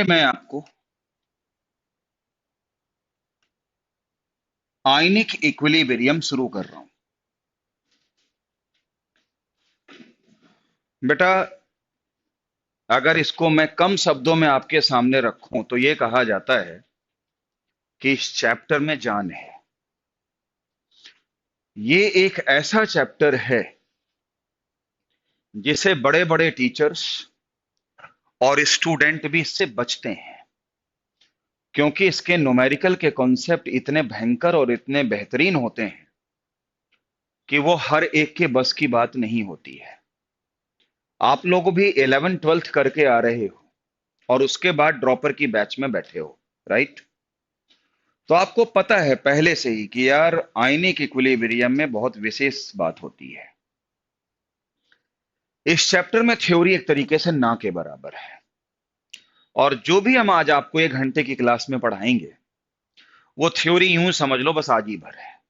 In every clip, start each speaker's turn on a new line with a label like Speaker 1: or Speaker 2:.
Speaker 1: मैं आपको ionic equilibrium शुरू कर रहा हूं। बेटा, अगर इसको मैं कम शब्दों में आपके सामने रखूं तो ये कहा जाता है कि इस चैप्टर में जान है। ये एक ऐसा चैप्टर है जिसे बड़े बड़े टीचर्स और स्टूडेंट भी इससे बचते हैं, क्योंकि इसके न्यूमेरिकल के कॉन्सेप्ट इतने भयंकर और इतने बेहतरीन होते हैं कि वो हर एक के बस की बात नहीं होती है। आप लोग भी 11th 12th करके आ रहे हो और उसके बाद ड्रॉपर की बैच में बैठे हो, राइट? तो आपको पता है पहले से ही कि यार आयनिक इक्विलिब्रियम में बहुत विशेष बात होती है। इस चैप्टर में थ्योरी एक तरीके से ना के बराबर है, और जो भी हम आज आपको 1 घंटे की क्लास में पढ़ाएंगे वो थ्योरी यूं समझ लो बस आज ही भर है।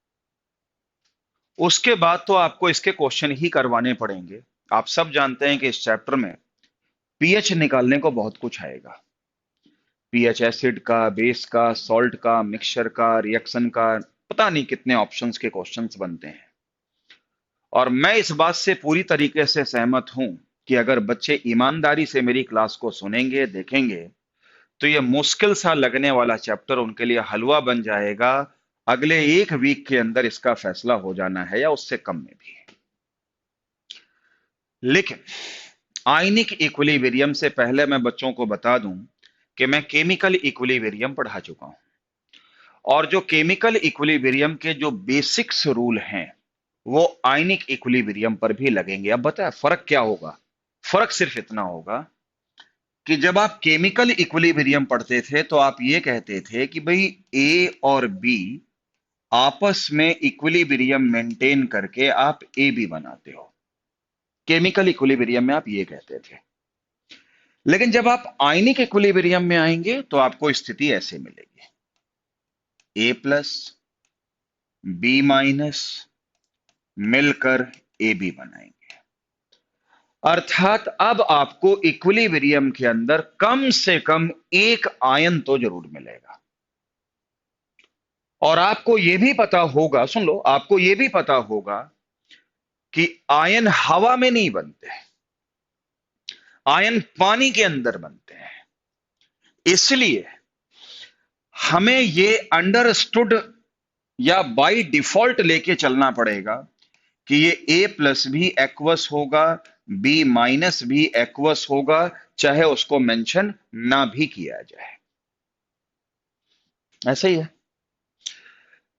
Speaker 1: उसके बाद तो आपको इसके क्वेश्चन ही करवाने पड़ेंगे। आप सब जानते हैं कि इस चैप्टर में पीएच निकालने को बहुत कुछ आएगा। पीएच एसिड का, बेस का, सॉल्ट का, मिक्सचर का, रिएक्शन का, पता नहीं कितने ऑप्शंस के क्वेश्चंस बनते हैं। और मैं इस बात से पूरी तरीके से सहमत हूं कि अगर बच्चे ईमानदारी से मेरी क्लास को सुनेंगे, देखेंगे, तो ये मुश्किल सा लगने वाला चैप्टर उनके लिए हलवा बन जाएगा। अगले 1 वीक के अंदर इसका फैसला हो जाना है या उससे कम में भी। लेकिन आयनिक इक्विलिब्रियम से पहले मैं बच्चों को बता दूं कि मैं केमिकल इक्विलिब्रियम पढ़ा चुका हूं, और जो केमिकल इक्विलिब्रियम के जो बेसिक्स रूल हैं वो आयनिक इक्विलिब्रियम पर भी लगेंगे। अब बताया फर्क क्या होगा? फर्क सिर्फ इतना होगा कि जब आप केमिकल इक्विलिब्रियम पढ़ते थे तो आप ये कहते थे कि भाई ए और बी आपस में इक्विलिब्रियम मेंटेन करके आप ए बी बनाते हो। केमिकल इक्विलिब्रियम में आप ये कहते थे। लेकिन जब आप आयनिक इक्विलिब्रियम में आएंगे तो आपको स्थिति ऐसे मिलेगी, ए प्लस बी माइनस मिलकर ए बी बनाएंगे। अर्थात अब आपको इक्विलिब्रियम के अंदर कम से कम एक आयन तो जरूर मिलेगा। और आपको यह भी पता होगा, सुन लो, आपको यह भी पता होगा कि आयन हवा में नहीं बनते, आयन पानी के अंदर बनते हैं। इसलिए हमें यह अंडरस्टूड या बाय डिफॉल्ट लेके चलना पड़ेगा कि ये ए प्लस भी एक्वस होगा, बी माइनस भी एक्वस होगा, चाहे उसको मेंशन ना भी किया जाए। ऐसे ही है।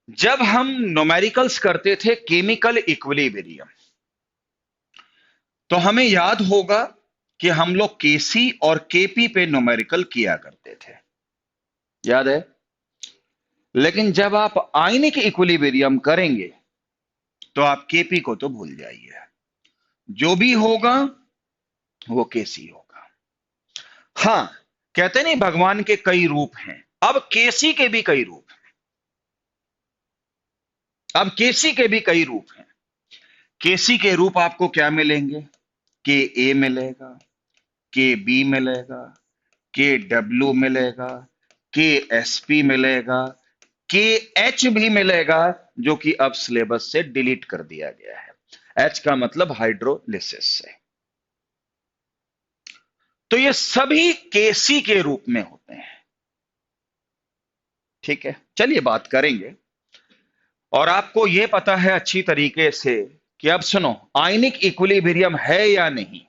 Speaker 1: जब हम न्यूमेरिकल्स करते थे केमिकल इक्विलिब्रियम, तो हमें याद होगा कि हम लोग केसी और केपी पे न्यूमेरिकल किया करते थे, याद है? लेकिन जब आप आयनिक इक्विलिब्रियम करेंगे तो आप केपी को तो भूल जाइए, जो भी होगा वो केसी होगा। हां, कहते नहीं भगवान के कई रूप हैं, अब केसी के भी कई रूप हैं। अब केसी के भी कई रूप हैं। केसी के रूप आपको क्या मिलेंगे? के ए मिलेगा, के बी मिलेगा, के डब्ल्यू मिलेगा, के एस पी मिलेगा, के एच भी मिलेगा, जो कि अब सिलेबस से डिलीट कर दिया गया है। एच का मतलब हाइड्रोलिसिस से। तो ये सभी केसी के रूप में होते हैं। ठीक है, चलिए बात करेंगे। और आपको यह पता है अच्छी तरीके से कि अब सुनो, आयनिक इक्विलिब्रियम है या नहीं,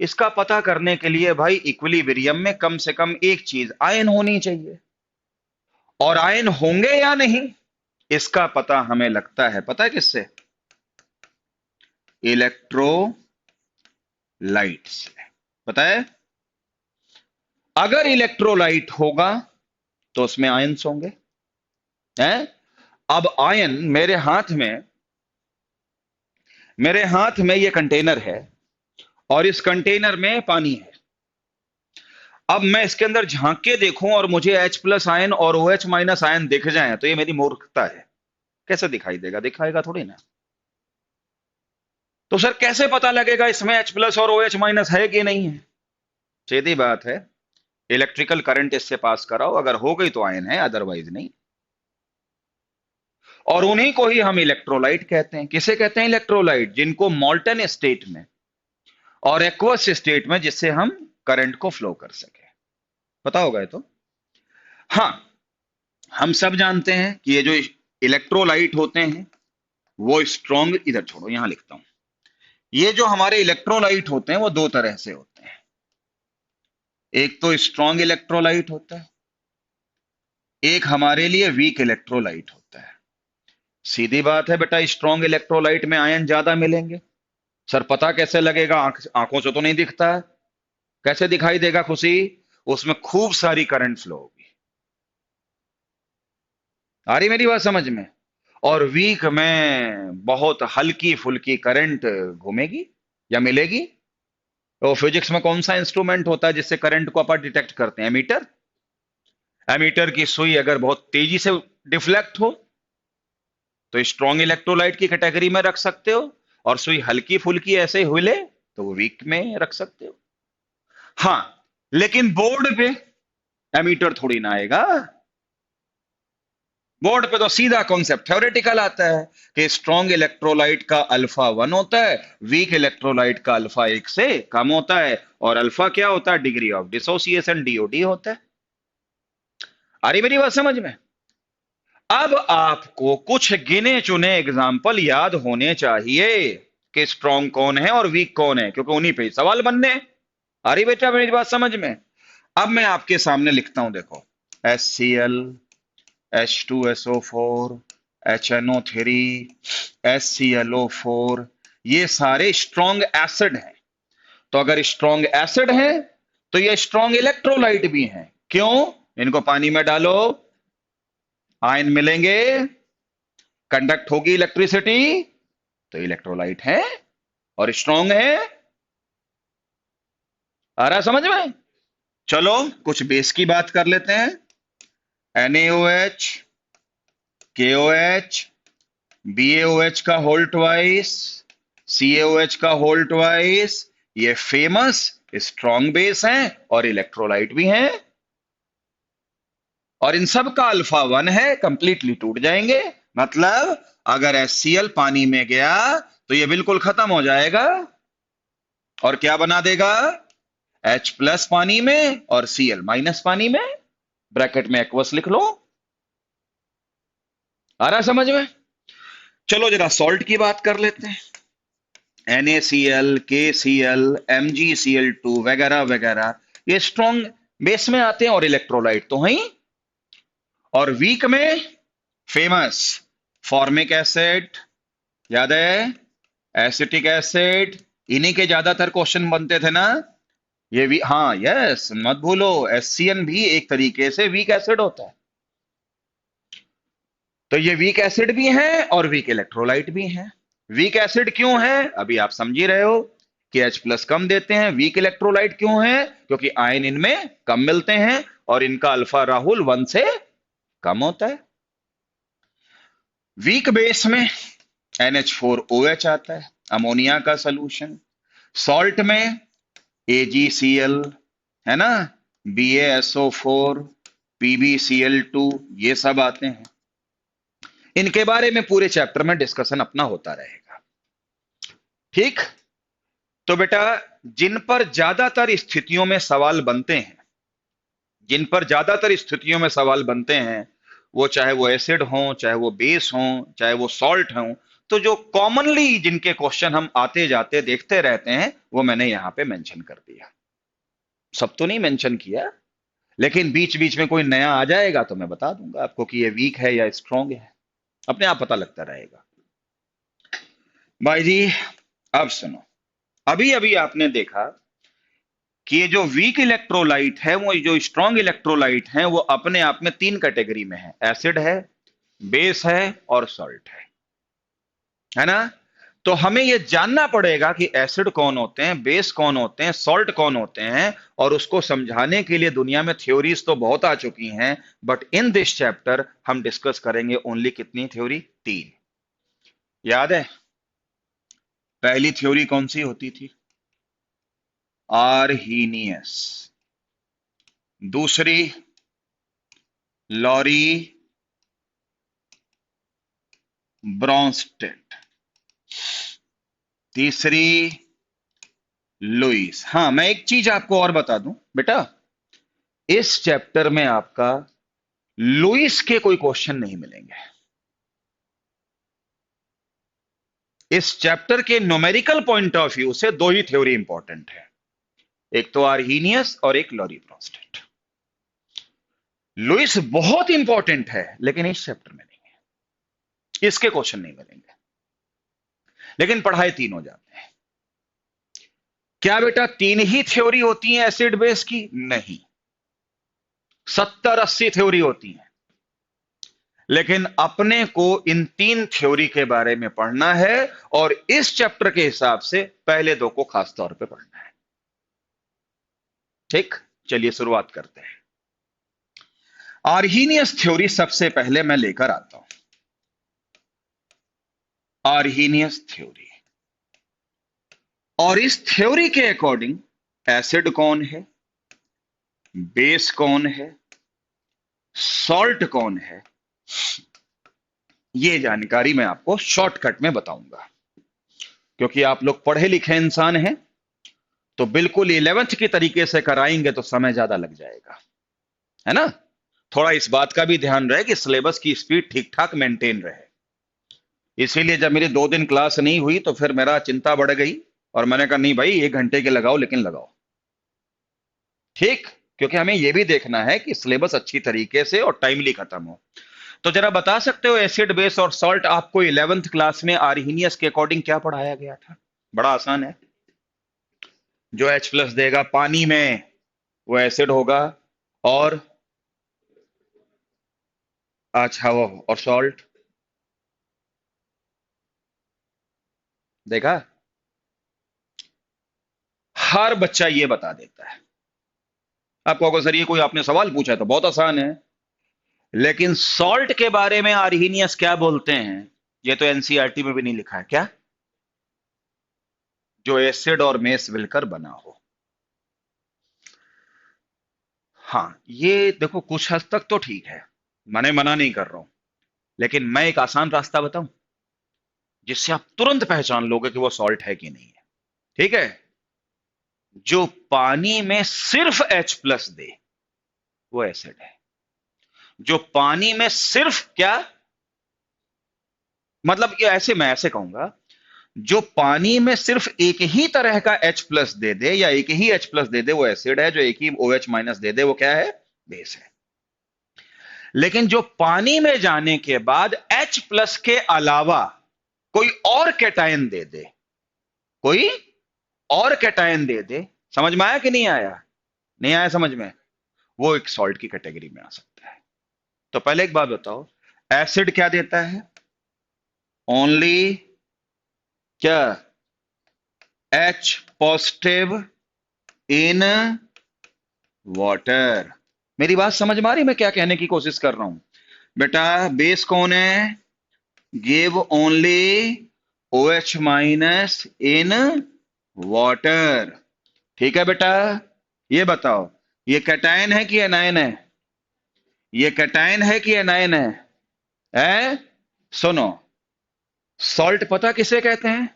Speaker 1: इसका पता करने के लिए भाई इक्विलिब्रियम में कम से कम एक चीज आयन होनी चाहिए। और आयन होंगे या नहीं इसका पता हमें लगता है, पता है किससे? इलेक्ट्रोलाइट से। पता है? अगर इलेक्ट्रोलाइट होगा तो उसमें आयन्स होंगे, हैं? अब आयन मेरे हाथ में ये कंटेनर है और इस कंटेनर में पानी है। अब मैं इसके अंदर झांक के देखूं और मुझे H प्लस आयन और OH माइनस आयन दिख जाए तो ये मेरी मूर्खता है। कैसे दिखाई देगा? दिखाएगा थोड़ी ना। तो सर कैसे पता लगेगा इसमें H प्लस और OH माइनस है कि नहीं है? सीधी बात है, इलेक्ट्रिकल करंट इससे पास कराओ, अगर हो गई तो आयन है, अदरवाइज नहीं। और उन्हीं को ही हम इलेक्ट्रोलाइट कहते हैं। किसे कहते हैं इलेक्ट्रोलाइट? जिनको मॉल्टन स्टेट में और एक्वस स्टेट में, जिससे हम करंट को फ्लो कर सके। पता होगा ये तो। हाँ, हम सब जानते हैं कि ये जो इलेक्ट्रोलाइट होते हैं वो स्ट्रॉन्ग, इधर छोड़ो यहां लिखता हूं। ये जो हमारे इलेक्ट्रोलाइट होते हैं वो दो तरह से होते हैं। एक तो स्ट्रॉन्ग इलेक्ट्रोलाइट होता है, एक हमारे लिए वीक इलेक्ट्रोलाइट होता है। सीधी बात है बेटा, स्ट्रॉन्ग इलेक्ट्रोलाइट में आयन ज्यादा मिलेंगे। सर पता कैसे लगेगा? आंखों से तो नहीं दिखता है। कैसे दिखाई देगा खुशी? उसमें खूब सारी करंट फ्लो होगी। आ रही मेरी बात समझ में? और वीक में बहुत हल्की फुल्की करंट घूमेगी या मिलेगी। तो फिजिक्स में कौन सा इंस्ट्रूमेंट होता है जिससे करंट को अपन डिटेक्ट करते हैं? एमीटर। एमीटर की सुई अगर बहुत तेजी से डिफ्लेक्ट हो तो स्ट्रॉन्ग इलेक्ट्रोलाइट की कैटेगरी में रख सकते हो, और सुई हल्की फुल्की ऐसे हिले तो वो वीक में रख सकते हो। हाँ, लेकिन बोर्ड पे एमीटर थोड़ी ना आएगा। बोर्ड पे तो सीधा कॉन्सेप्ट थ्योरेटिकल आता है कि स्ट्रॉन्ग इलेक्ट्रोलाइट का अल्फा 1 होता है, वीक इलेक्ट्रोलाइट का अल्फा 1 से कम होता है, और अल्फा क्या होता है? डिग्री ऑफ डिसोसिएशन, डीओडी होता है। आ रही मेरी बात समझ में? अब आपको कुछ गिने चुने एग्जाम्पल याद होने चाहिए कि स्ट्रॉन्ग कौन है और वीक कौन है, क्योंकि उन्हीं पे ही सवाल बनने हैं। आ रही बेटा मेरी बात समझ में? अब मैं आपके सामने लिखता हूं, देखो। HCl, H2SO4, HNO3, HClO4, ये सारे स्ट्रॉन्ग एसिड हैं। तो अगर स्ट्रॉन्ग एसिड है तो ये स्ट्रॉन्ग इलेक्ट्रोलाइट भी हैं। क्यों? इनको पानी में डालो, आयन मिलेंगे, कंडक्ट होगी इलेक्ट्रिसिटी, तो इलेक्ट्रोलाइट है और स्ट्रॉन्ग है। आ रहा समझ में? चलो कुछ बेस की बात कर लेते हैं। NaOH, KOH, BaOH का होल ट्वाइस, CaOH का होल ट्वाइस, ये फेमस स्ट्रॉन्ग बेस हैं और इलेक्ट्रोलाइट भी हैं। और इन सब का अल्फा 1 है, कंप्लीटली टूट जाएंगे। मतलब अगर HCl पानी में गया तो ये बिल्कुल खत्म हो जाएगा, और क्या बना देगा? H प्लस पानी में और Cl माइनस पानी में। ब्रैकेट में एक्वस लिख लो। आ रहा समझ में? चलो जरा सॉल्ट की बात कर लेते हैं। NaCl, KCl, MgCl2 वगैरह वगैरह, ये स्ट्रॉन्ग बेस में आते हैं और इलेक्ट्रोलाइट तो हैं ही। और वीक में फेमस फॉर्मिक एसिड, याद है? एसिटिक एसिड, इन्हीं के ज्यादातर क्वेश्चन बनते थे ना। ये भी, हाँ यस, मत भूलो, HCN भी एक तरीके से वीक एसिड होता है। तो ये वीक एसिड भी हैं और वीक इलेक्ट्रोलाइट भी हैं। वीक एसिड क्यों है? अभी आप समझ ही रहे हो कि H प्लस कम देते हैं। वीक इलेक्ट्रोलाइट क्यों है? क्योंकि आयन इनमें कम मिलते हैं और इनका अल्फा राहुल 1 से कम होता है। वीक बेस में NH4OH आता है, अमोनिया का सोल्यूशन। सॉल्ट में AgCl, है ना, BaSO4, PbCl2, ये सब आते हैं। इनके बारे में पूरे चैप्टर में डिस्कशन अपना होता रहेगा। ठीक? तो बेटा, जिन पर ज्यादातर स्थितियों में सवाल बनते हैं, जिन पर ज्यादातर स्थितियों में सवाल बनते हैं, वो चाहे वो एसिड हो, चाहे वो बेस हो, चाहे वो सॉल्ट हो, तो जो कॉमनली जिनके क्वेश्चन हम आते जाते देखते रहते हैं, वो मैंने यहां पे मेंशन कर दिया। सब तो नहीं मेंशन किया, लेकिन बीच बीच में कोई नया आ जाएगा तो मैं बता दूंगा आपको कि ये वीक है या स्ट्रांग है, अपने आप पता लगता रहेगा। भाई जी, अब सुनो। अभी अभी आपने देखा कि ये जो वीक इलेक्ट्रोलाइट है, वो जो स्ट्रांग इलेक्ट्रोलाइट है, वो अपने आप में 3 कैटेगरी में है। एसिड है, बेस है और सॉल्ट है ना? तो हमें ये जानना पड़ेगा कि एसिड कौन होते हैं, बेस कौन होते हैं, सॉल्ट कौन होते हैं। और उसको समझाने के लिए दुनिया में थ्योरीज तो बहुत आ चुकी हैं, बट इन दिस चैप्टर हम डिस्कस करेंगे ओनली कितनी थ्योरी? 3। याद है पहली थ्योरी कौन सी होती थी? आर्हीनियस। दूसरी लॉरी ब्रॉन्स्टेड, तीसरी लुइस। हाँ, मैं एक चीज आपको और बता दूं बेटा, इस चैप्टर में आपका लुइस के कोई क्वेश्चन नहीं मिलेंगे। इस चैप्टर के न्यूमेरिकल पॉइंट ऑफ व्यू से दो ही थ्योरी इंपॉर्टेंट है, एक तो आर्हीनियस और एक लॉरी ब्रॉन्स्टेड। लुइस बहुत इंपॉर्टेंट है लेकिन इस चैप्टर में नहीं है, इसके क्वेश्चन नहीं मिलेंगे, लेकिन पढ़ाई तीन हो जाते हैं। क्या बेटा तीन ही थ्योरी होती है एसिड बेस की? नहीं, 70-80 थ्योरी होती हैं, लेकिन अपने को इन तीन थ्योरी के बारे में पढ़ना है और इस चैप्टर के हिसाब से पहले दो को खास तौर पे पढ़ना है। ठीक, चलिए शुरुआत करते हैं। आर्हीनियस थ्योरी सबसे पहले मैं लेकर आता हूं। आर्हीनियस थ्योरी, और इस थ्योरी के अकॉर्डिंग एसिड कौन है, बेस कौन है, सॉल्ट कौन है, ये जानकारी मैं आपको शॉर्टकट में बताऊंगा। क्योंकि आप लोग पढ़े लिखे इंसान हैं, तो बिल्कुल 11th की तरीके से कराएंगे तो समय ज्यादा लग जाएगा, है ना। थोड़ा इस बात का भी ध्यान रहे कि सिलेबस की स्पीड ठीक ठाक मेंटेन रहे। इसीलिए जब मेरी 2 दिन क्लास नहीं हुई तो फिर मेरा चिंता बढ़ गई और मैंने कहा नहीं भाई 1 घंटे के लगाओ, लेकिन लगाओ, ठीक। क्योंकि हमें यह भी देखना है कि सिलेबस अच्छी तरीके से और टाइमली खत्म हो। तो जरा बता सकते हो एसिड बेस और सॉल्ट आपको 11th क्लास में आर्हीनियस के अकॉर्डिंग क्या पढ़ाया गया था? बड़ा आसान है, जो H प्लस देगा पानी में वो एसिड होगा, और अच्छा वो और सॉल्ट देखा, हर बच्चा ये बता देता है। आपको अगर सर ये कोई आपने सवाल पूछा है तो बहुत आसान है, लेकिन सॉल्ट के बारे में आर्हीनियस क्या बोलते हैं ये तो एनसीईआरटी में भी नहीं लिखा है। क्या? जो एसिड और बेस मिलकर बना हो। हाँ, ये देखो कुछ हद तक तो ठीक है, मैंने मना नहीं कर रहा हूं, लेकिन मैं एक आसान रास्ता बताऊं जिससे आप तुरंत पहचान लोगे कि वो सॉल्ट है कि नहीं है। ठीक है, जो पानी में सिर्फ H प्लस दे वो एसिड है। जो पानी में सिर्फ क्या, मतलब ये ऐसे मैं ऐसे कहूंगा, जो पानी में सिर्फ एक ही तरह का H प्लस दे दे या एक ही H प्लस दे दे वो एसिड है, जो एक ही OH माइनस दे दे वो क्या है, बेस है। लेकिन जो पानी में जाने के बाद H प्लस के अलावा कोई और कैटायन दे दे, कोई और कैटायन दे दे, समझ में आया कि नहीं आया? नहीं आया समझ में, वो एक सॉल्ट की कैटेगरी में आ सकता है। तो पहले एक बात बताओ, एसिड क्या देता है? ओनली क्या, H पॉजिटिव इन वाटर। मेरी बात समझ में आ रही, मैं क्या कहने की कोशिश कर रहा हूं? बेटा बेस कौन है? Give only OH minus in water. ठीक है बेटा, ये बताओ ये कैटायन है कि एनायन है? ये कैटायन है कि एनायन है? सुनो, सॉल्ट पता किसे कहते हैं?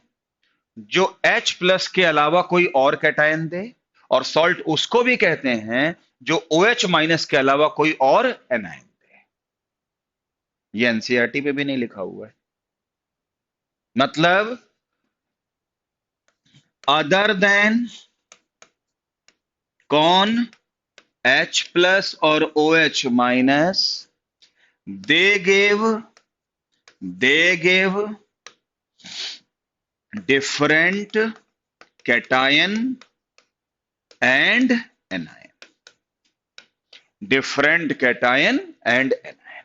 Speaker 1: जो H प्लस के अलावा कोई और कैटायन दे, और सॉल्ट उसको भी कहते हैं जो OH माइनस के अलावा कोई और एनायन दे। ये एनसीईआरटी पे भी नहीं लिखा हुआ है। मतलब अदर देन कौन, H प्लस और OH minus, they give different cation and anion, different cation and anion.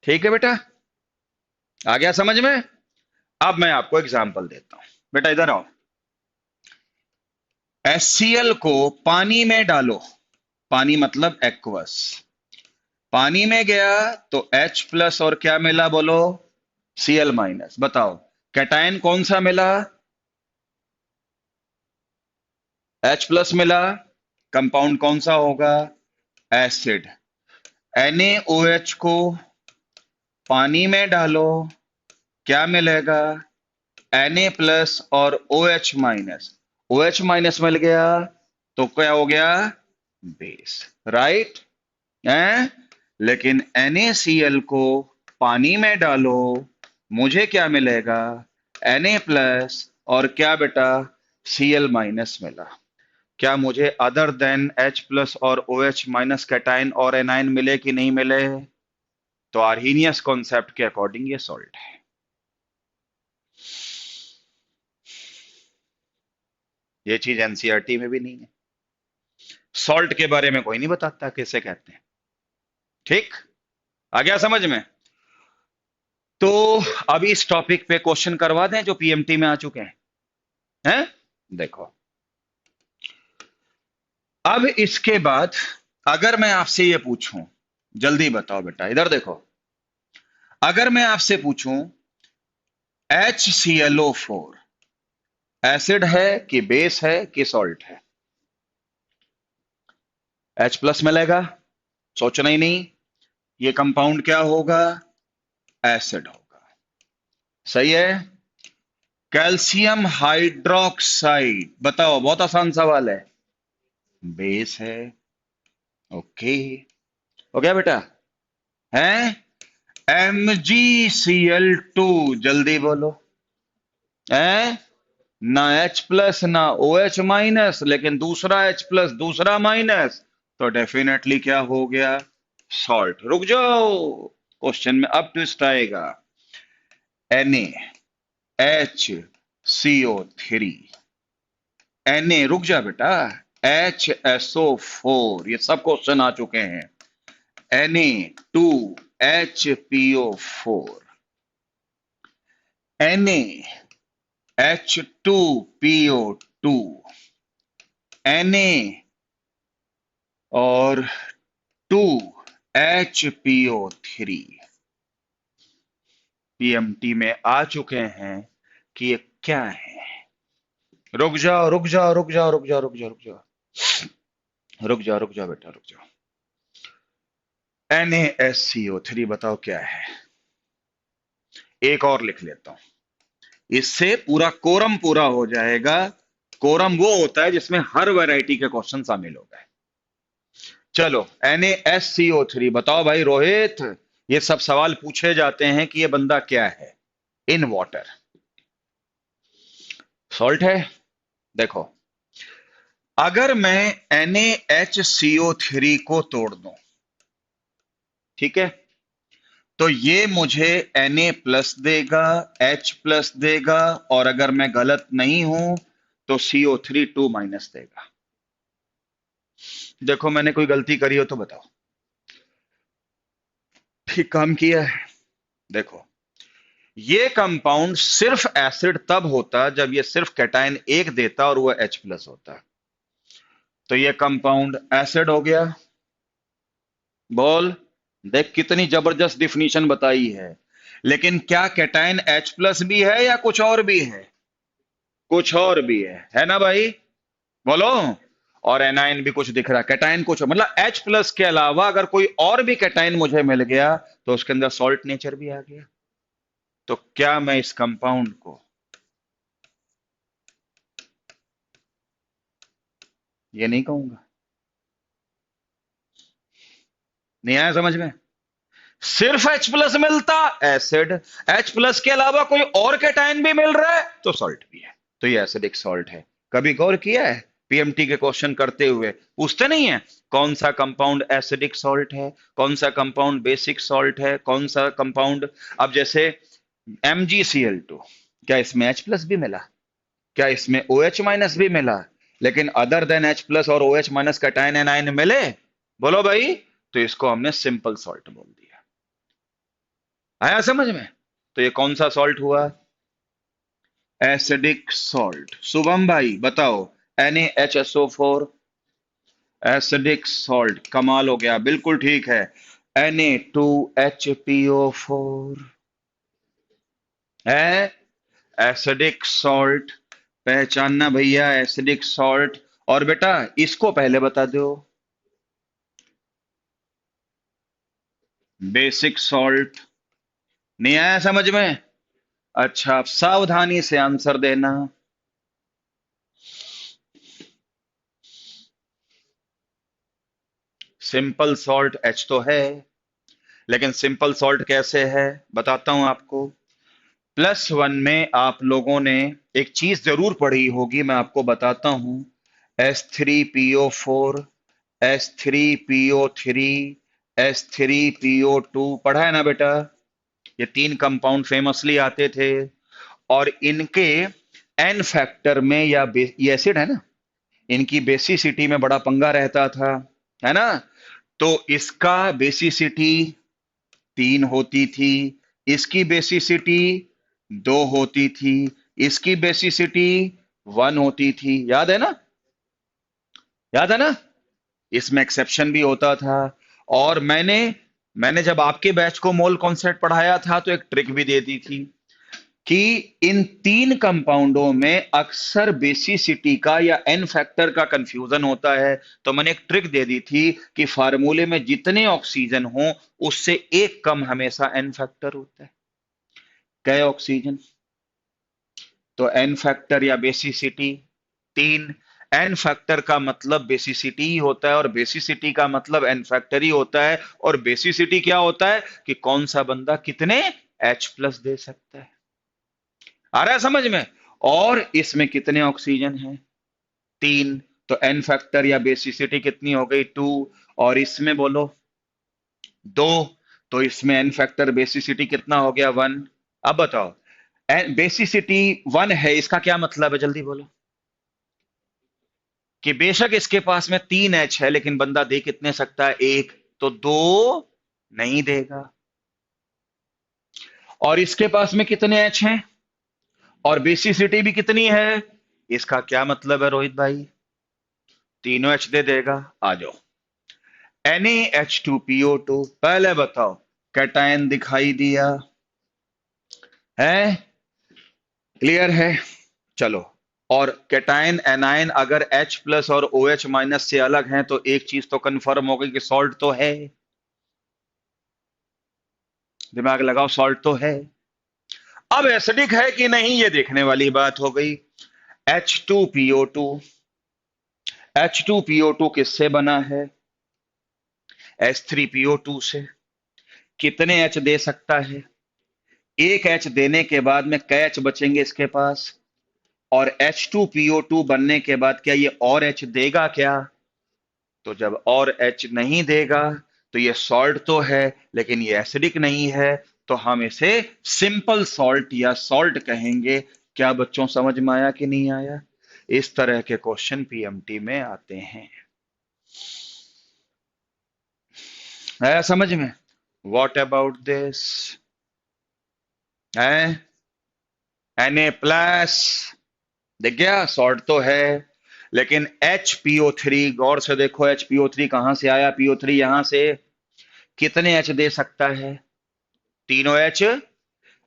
Speaker 1: ठीक है बेटा, आ गया समझ में? अब मैं आपको एग्जांपल देता हूं, बेटा इधर आओ। HCl को पानी में डालो, पानी मतलब एक्वस, पानी में गया तो H प्लस और क्या मिला बोलो, Cl माइनस। बताओ कैटायन कौन सा मिला? H प्लस मिला, कंपाउंड कौन सा होगा? एसिड। NaOH को पानी में डालो, क्या मिलेगा? Na प्लस और OH माइनस। OH माइनस मिल गया तो क्या हो गया? बेस। राइट है। लेकिन NaCl को पानी में डालो, मुझे क्या मिलेगा? Na प्लस और क्या बेटा? Cl माइनस मिला। क्या मुझे अदर देन H प्लस और OH माइनस कैटाइन और एनाइन मिले कि नहीं मिले? तो आर्हीनियस कॉन्सेप्ट के अकॉर्डिंग ये सॉल्ट है। ये चीज एनसीईआरटी में भी नहीं है। सॉल्ट के बारे में कोई नहीं बताता कैसे कहते हैं। ठीक, आ गया समझ में? तो अभी इस टॉपिक पे क्वेश्चन करवा दें जो पीएमटी में आ चुके हैं? देखो, अब इसके बाद अगर मैं आपसे ये पूछूं, जल्दी बताओ बेटा, इधर देखो, अगर मैं आपसे पूछूं HClO4 एसिड है कि बेस है कि सॉल्ट है? H प्लस मिलेगा, सोचना ही नहीं। ये कंपाउंड क्या होगा? एसिड होगा। सही है। कैल्शियम हाइड्रोक्साइड, बताओ, बहुत आसान सवाल है। बेस है। ओके, हो गया बेटा? है। MgCl2, जल्दी बोलो। है ना H प्लस ना OH माइनस, लेकिन दूसरा H प्लस दूसरा माइनस, तो डेफिनेटली क्या हो गया? सॉल्ट। रुक जाओ, क्वेश्चन में अब ट्विस्ट आएगा। NaHCO3, रुक जा बेटा, HSO4, ये सब क्वेश्चन आ चुके हैं। Na2HPO4, NaH2PO2, Na और 2HPO3 पीएमटी में आ चुके हैं कि ये क्या है? रुक जाओ रुक जाओ रुक जाओ रुक जाओ रुक जाओ रुक जाओ रुक जाओ रुक जाओ बेटा, रुक जाओ। NaSCO3 बताओ क्या है? एक और लिख लेता हूं, इससे पूरा कोरम पूरा हो जाएगा। कोरम वो होता है जिसमें हर वैरायटी के क्वेश्चन शामिल हो गए। चलो, NaSCO3 बताओ भाई रोहित, ये सब सवाल पूछे जाते हैं कि ये बंदा क्या है इन वाटर। सॉल्ट है। देखो, अगर मैं NaHCO3 को तोड़ दूं, ठीक है, तो ये मुझे Na प्लस देगा, H प्लस देगा, और अगर मैं गलत नहीं हूं तो CO3 2 माइनस देगा। देखो, मैंने कोई गलती करी हो तो बताओ। ठीक काम किया है। देखो, ये कंपाउंड सिर्फ एसिड तब होता जब ये सिर्फ कैटायन एक देता और वो H प्लस होता। तो ये कंपाउंड एसिड हो गया। बोल, देख कितनी जबरदस्त डिफिनीशन बताई है। लेकिन क्या कैटायन H प्लस भी है या कुछ और भी है? कुछ और भी है ना भाई? बोलो। और एनाइन भी कुछ दिख रहा है, कैटायन कुछ, मतलब H प्लस के अलावा अगर कोई और भी कैटायन मुझे मिल गया तो उसके अंदर सॉल्ट नेचर भी आ गया। तो क्या मैं इस कंपाउंड को ये नहीं कहूंगा? नहीं आया समझ में? सिर्फ H प्लस मिलता एसिड, H प्लस के अलावा कोई और कैटायन भी मिल रहा है तो सॉल्ट भी है। तो ये एसिडिक सॉल्ट है। कभी गौर किया है पीएमटी के क्वेश्चन करते हुए पूछते नहीं है कौन सा कंपाउंड एसिडिक सॉल्ट है, कौन सा कंपाउंड बेसिक सॉल्ट है, कौन सा कंपाउंड। अब जैसे MgCl2, क्या इसमें H प्लस भी मिला? क्या इसमें OH माइनस भी मिला? लेकिन अदर देन H प्लस और OH माइनस कैटायन एनायन मिले? बोलो भाई। तो इसको हमने सिंपल सॉल्ट बोल दिया। आया समझ में? तो ये कौन सा सॉल्ट हुआ? Acidic salt. शुभम भाई बताओ, NaHSO4 एसिडिक सॉल्ट, कमाल हो गया, बिल्कुल ठीक है। Na2HPO4 है एसिडिक सॉल्ट। पहचानना भैया, एसिडिक सॉल्ट और बेटा इसको पहले बता दो, बेसिक सॉल्ट। नहीं आया समझ में? अच्छा, अब सावधानी से आंसर देना। सिंपल सॉल्ट H तो है, लेकिन सिंपल सॉल्ट कैसे है बताता हूं आपको। +1 में आप लोगों ने एक चीज जरूर पढ़ी होगी, मैं आपको बताता हूं। S3PO4, S3PO3, S3PO2 पढ़ा है ना बेटा? ये 3 कंपाउंड फेमसली आते थे, और इनके एन फैक्टर में ये एसिड है ना, इनकी बेसिसिटी में बड़ा पंगा रहता था, है ना? तो इसका बेसिसिटी 3 होती थी, इसकी बेसिसिटी 2 होती थी, इसकी बेसिसिटी 1 होती थी। याद है ना? याद है ना? इसमें एक्सेप्शन भी होता था। और मैंने मैंने जब आपके बैच को मोल कॉन्सेप्ट पढ़ाया था तो एक ट्रिक भी दे दी थी कि इन 3 कंपाउंडों में अक्सर बेसिसिटी का या एन फैक्टर का कंफ्यूजन होता है। तो मैंने एक ट्रिक दे दी थी कि फार्मूले में जितने ऑक्सीजन हो उससे एक कम हमेशा एन फैक्टर होता है। क्या ऑक्सीजन? तो एन फैक्टर या बेसिसिटी 3। एन फैक्टर का मतलब बेसिसिटी ही होता है, और बेसिसिटी का मतलब एन फैक्टर ही होता है। और बेसिसिटी क्या होता है कि कौन सा बंदा कितने H+ दे सकता है। आ रहा है समझ में? और इसमें कितने ऑक्सीजन हैं? 3। तो एन फैक्टर या बेसिसिटी कितनी हो गई? 2। और इसमें बोलो 2। तो इसमें एन फैक्टर बेसिसिटी कितना हो गया? 1। अब बताओ, बेसिसिटी 1 है, इसका क्या मतलब है? जल्दी बोलो। कि बेशक इसके पास में 3 H है, लेकिन बंदा दे कितने सकता है? 1। तो 2 नहीं देगा। और इसके पास में कितने H हैं और बेसिसिटी भी कितनी है? इसका क्या मतलब है रोहित भाई? तीनों H दे देगा। आ जाओ, NaH2PO2। पहले बताओ, कैटायन दिखाई दिया है? क्लियर है? चलो। और कैटायन एनायन अगर H+ और OH- से अलग हैं तो एक चीज तो कंफर्म हो गई कि सॉल्ट तो है। दिमाग लगाओ, सॉल्ट तो है। अब एसिडिक है कि नहीं ये देखने वाली बात हो गई। H2PO2, H2PO2 किससे बना है? H3PO2 से। कितने H दे सकता है? एक H देने के बाद में कै H बचेंगे इसके पास? और H2PO2 बनने के बाद क्या ये और H देगा क्या? तो जब और H नहीं देगा तो ये सॉल्ट तो है, लेकिन ये एसिडिक नहीं है। तो हम इसे सिंपल सॉल्ट या सॉल्ट कहेंगे। क्या बच्चों समझ में आया कि नहीं आया? इस तरह के क्वेश्चन पीएमटी में आते हैं। आया समझ में? What about this? है Na+, देख गया, सॉल्ट तो है। लेकिन HPO3, गौर से देखो, HPO3 कहां से आया? PO3 यहां से। कितने H दे सकता है? तीनों H।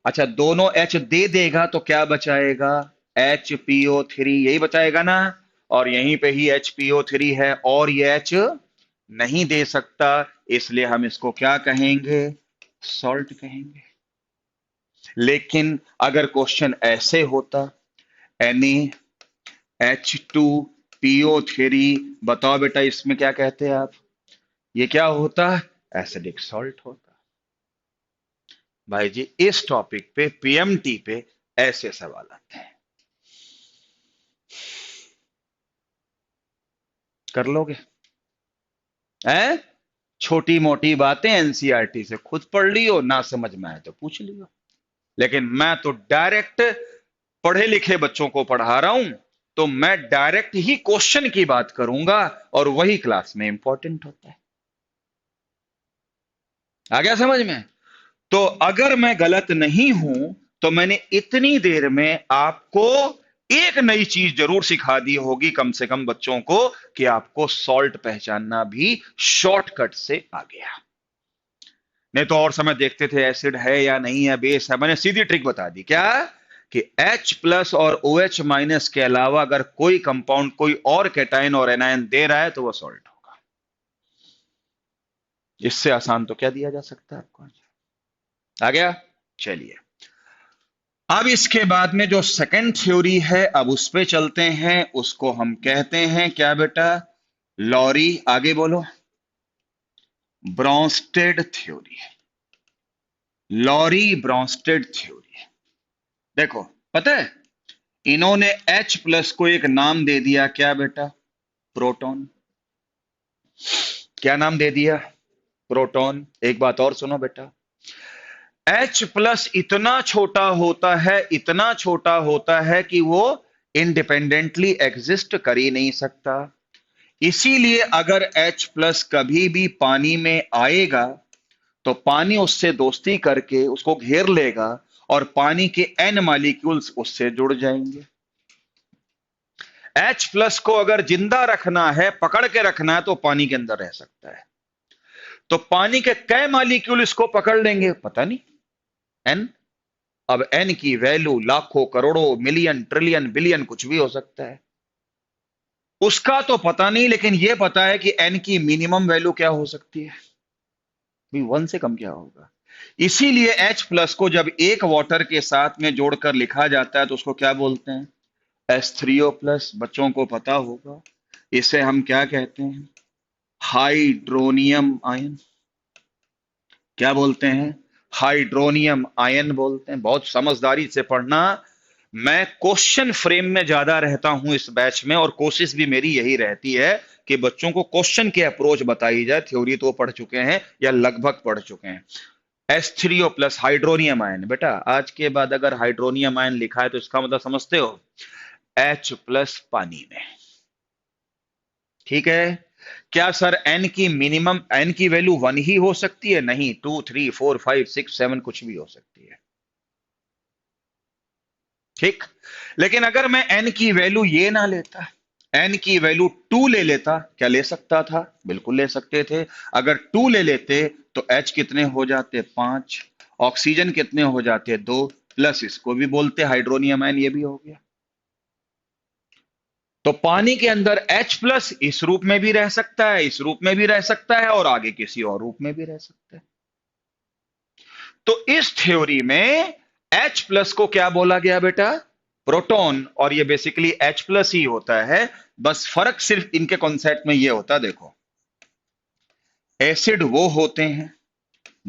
Speaker 1: अच्छा, दोनों H दे देगा तो क्या बचाएगा? HPO3, यही बचाएगा ना? और यहीं पे ही HPO3 है, और ये H नहीं दे सकता, इसलिए हम इसको क्या कहेंगे? सॉल्ट कहेंगे। लेकिन अगर क्वेश्चन ऐसे होता, NaH2PO3, बताओ बेटा इसमें क्या कहते हैं आप? ये क्या होता? एसिडिक सॉल्ट होता। भाई जी, इस टॉपिक पे पीएमटी पे ऐसे सवाल आते हैं। कर लोगे? हैं? छोटी मोटी बातें एनसीईआरटी से खुद पढ़ लियो, ना समझ में आए तो पूछ लियो। लेकिन मैं तो डायरेक्ट पढ़े लिखे बच्चों को पढ़ा रहा हूं, तो मैं डायरेक्ट ही क्वेश्चन की बात करूंगा, और वही क्लास में इंपॉर्टेंट होता है। आ गया समझ में? तो अगर मैं गलत नहीं हूं तो मैंने इतनी देर में आपको एक नई चीज जरूर सिखा दी होगी, कम से कम बच्चों को, कि आपको सॉल्ट पहचानना भी शॉर्टकट से आ गया। नहीं तो और समय देखते थे एसिड है या नहीं है, बेस है। मैंने सीधी ट्रिक बता दी क्या? कि H प्लस और OH माइनस के अलावा अगर कोई कंपाउंड कोई और कैटायन और एनायन दे रहा है तो वो सॉल्ट होगा। इससे आसान तो क्या दिया जा सकता है आपको? आ गया? चलिए, अब इसके बाद में जो सेकंड थ्योरी है, अब उस पे चलते हैं। उसको हम कहते हैं क्या बेटा? लॉरी, आगे बोलो, Bronsted theory. Lowry Bronsted theory. देखो, पता है इन्होंने H प्लस को एक नाम दे दिया, क्या बेटा? प्रोटॉन। क्या नाम दे दिया? प्रोटॉन। एक बात और सुनो बेटा, H प्लस इतना छोटा होता है, इतना छोटा होता है कि वो इंडिपेंडेंटली एग्जिस्ट कर ही नहीं सकता। इसीलिए अगर H प्लस कभी भी पानी में आएगा तो पानी उससे दोस्ती करके उसको घेर लेगा और पानी के N मॉलिक्यूल्स उससे जुड़ जाएंगे। H प्लस को अगर जिंदा रखना है, पकड़ के रखना है, तो पानी के अंदर रह सकता है। तो पानी के कै मॉलिक्यूल इसको पकड़ लेंगे? पता नहीं, N। अब N की वैल्यू लाखों, करोड़ों, मिलियन, ट्रिलियन, बिलियन कुछ भी हो सकता है, उसका तो पता नहीं, लेकिन यह पता है कि N की मिनिमम वैल्यू क्या हो सकती है, भी 1 से कम क्या होगा। इसीलिए H प्लस को जब एक वाटर के साथ में जोड़कर लिखा जाता है तो उसको क्या बोलते हैं? H3O plus. बच्चों को पता होगा इसे हम क्या कहते हैं? Hydronium ion. क्या बोलते हैं? हाइड्रोनियम आयन बोलते हैं। बहुत समझदारी से पढ़ना। मैं क्वेश्चन फ्रेम में ज्यादा रहता हूं इस बैच में, और कोशिश भी मेरी यही रहती है कि बच्चों को क्वेश्चन की अप्रोच बताई जाए। थ्योरी तो पढ़ चुके हैं या लगभग पढ़ चुके हैं। H3O plus hydronium ion. बेटा आज के बाद अगर हाइड्रोनियम आयन लिखा है तो इसका मतलब समझते हो? H प्लस पानी में। ठीक है? क्या सर N की मिनिमम, N की वैल्यू 1 ही हो सकती है? नहीं, 2, 3, 4, 5, 6, 7 कुछ भी हो सकती है। ठीक, लेकिन अगर मैं N की वैल्यू ये ना लेता, N की वैल्यू 2 ले लेता, क्या ले सकता था? बिल्कुल ले सकते थे। अगर 2 ले लेते तो H कितने हो जाते? 5। ऑक्सीजन कितने हो जाते? 2, प्लस इसको भी बोलते हाइड्रोनियम आयन, ये भी हो गया। तो पानी के अंदर H प्लस इस रूप में भी रह सकता है, इस रूप में भी रह सकता है, और आगे किसी और रूप में भी रह सकता है। तो इस थ्योरी में H प्लस को क्या बोला गया बेटा? प्रोटॉन। और ये बेसिकली H प्लस ही होता है, बस फर्क सिर्फ इनके कॉन्सेप्ट में ये होता है। देखो, एसिड वो होते हैं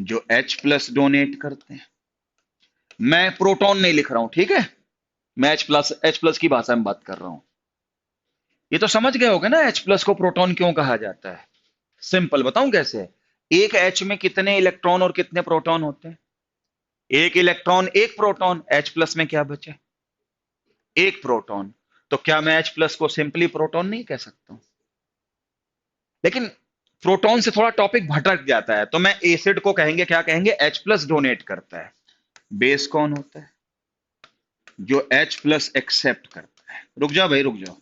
Speaker 1: जो H प्लस डोनेट करते हैं। मैं प्रोटॉन नहीं लिख रहा हूं, ठीक है? मैं H प्लस की भाषा में बात कर रहा हूं। ये तो समझ गए होगे ना H प्लस को प्रोटॉन क्यों कहा जाता है? सिंपल बताऊं कैसे? एक H में कितने इलेक्ट्रॉन और कितने प्रोटॉन होते हैं? एक इलेक्ट्रॉन, एक प्रोटॉन। H प्लस में क्या बचे? एक प्रोटॉन। तो क्या मैं H प्लस को सिंपली प्रोटॉन नहीं कह सकता हूं? लेकिन प्रोटॉन से थोड़ा टॉपिक भटक जाता है, तो मैं एसिड को कहेंगे, क्या कहेंगे? H प्लस डोनेट करता है। बेस कौन होता है? जो H प्लस एक्सेप्ट करता है। रुक जाओ भाई, रुक जाओ।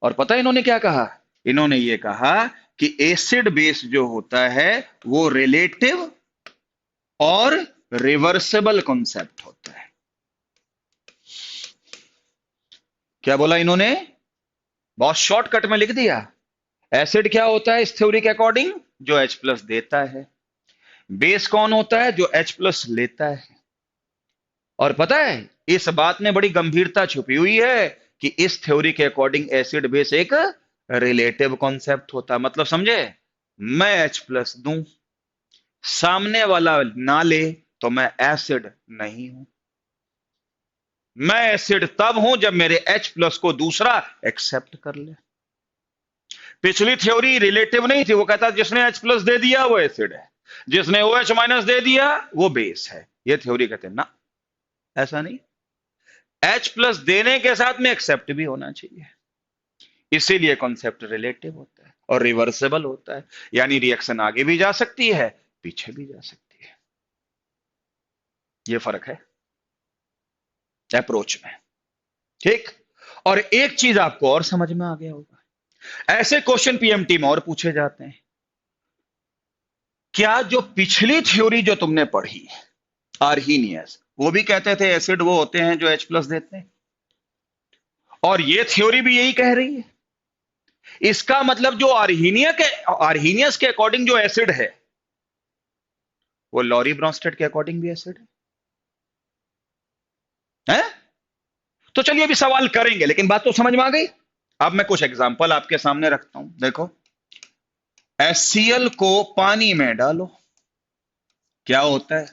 Speaker 1: और पता है इन्होंने क्या कहा? इन्होंने ये कहा कि एसिड बेस जो होता है वो रिलेटिव और रिवर्सिबल कॉन्सेप्ट होता है। क्या बोला इन्होंने? बहुत शॉर्टकट में लिख दिया। एसिड क्या होता है इस थ्योरी के अकॉर्डिंग? जो H प्लस देता है। बेस कौन होता है? जो H प्लस लेता है। और पता है इस बात में बड़ी गंभीरता छुपी हुई है कि इस थ्योरी के अकॉर्डिंग एसिड बेस एक रिलेटिव कॉन्सेप्ट होता है। मतलब समझे? मैं H प्लस दूं, सामने वाला ना ले, तो मैं एसिड नहीं हूं। मैं एसिड तब हूं जब मेरे H प्लस को दूसरा एक्सेप्ट कर ले। पिछली थ्योरी रिलेटिव नहीं थी, वो कहता जिसने H प्लस दे दिया वो एसिड है, जिसने OH माइनस दे दिया वो बेस है। ये थ्योरी कहते हैं ना, ऐसा नहीं। H प्लस देने के साथ में एक्सेप्ट भी होना चाहिए। इसीलिए कॉन्सेप्ट रिलेटिव होता है और रिवर्सिबल होता है, यानी रिएक्शन आगे भी जा सकती है, पीछे भी जा सकती है। ये फर्क है अप्रोच में। ठीक, और एक चीज आपको और समझ में आ गया होगा, ऐसे क्वेश्चन पीएमटी में और पूछे जाते हैं। क्या जो पिछली थ्योरी जो तुमने पढ़ी आर्हीनियस, वो भी कहते थे एसिड वो होते हैं जो H प्लस देते हैं, और ये थ्योरी भी यही कह रही है। इसका मतलब जो आर्हीनियस के अकॉर्डिंग जो एसिड है, वो लॉरी ब्रॉन्स्टेड के अकॉर्डिंग भी एसिड है। तो चलिए अभी सवाल करेंगे, लेकिन बात तो समझ में आ गई। अब मैं कुछ एग्जांपल आपके सामने रखता हूं। देखो, HCl को पानी में डालो, क्या होता है?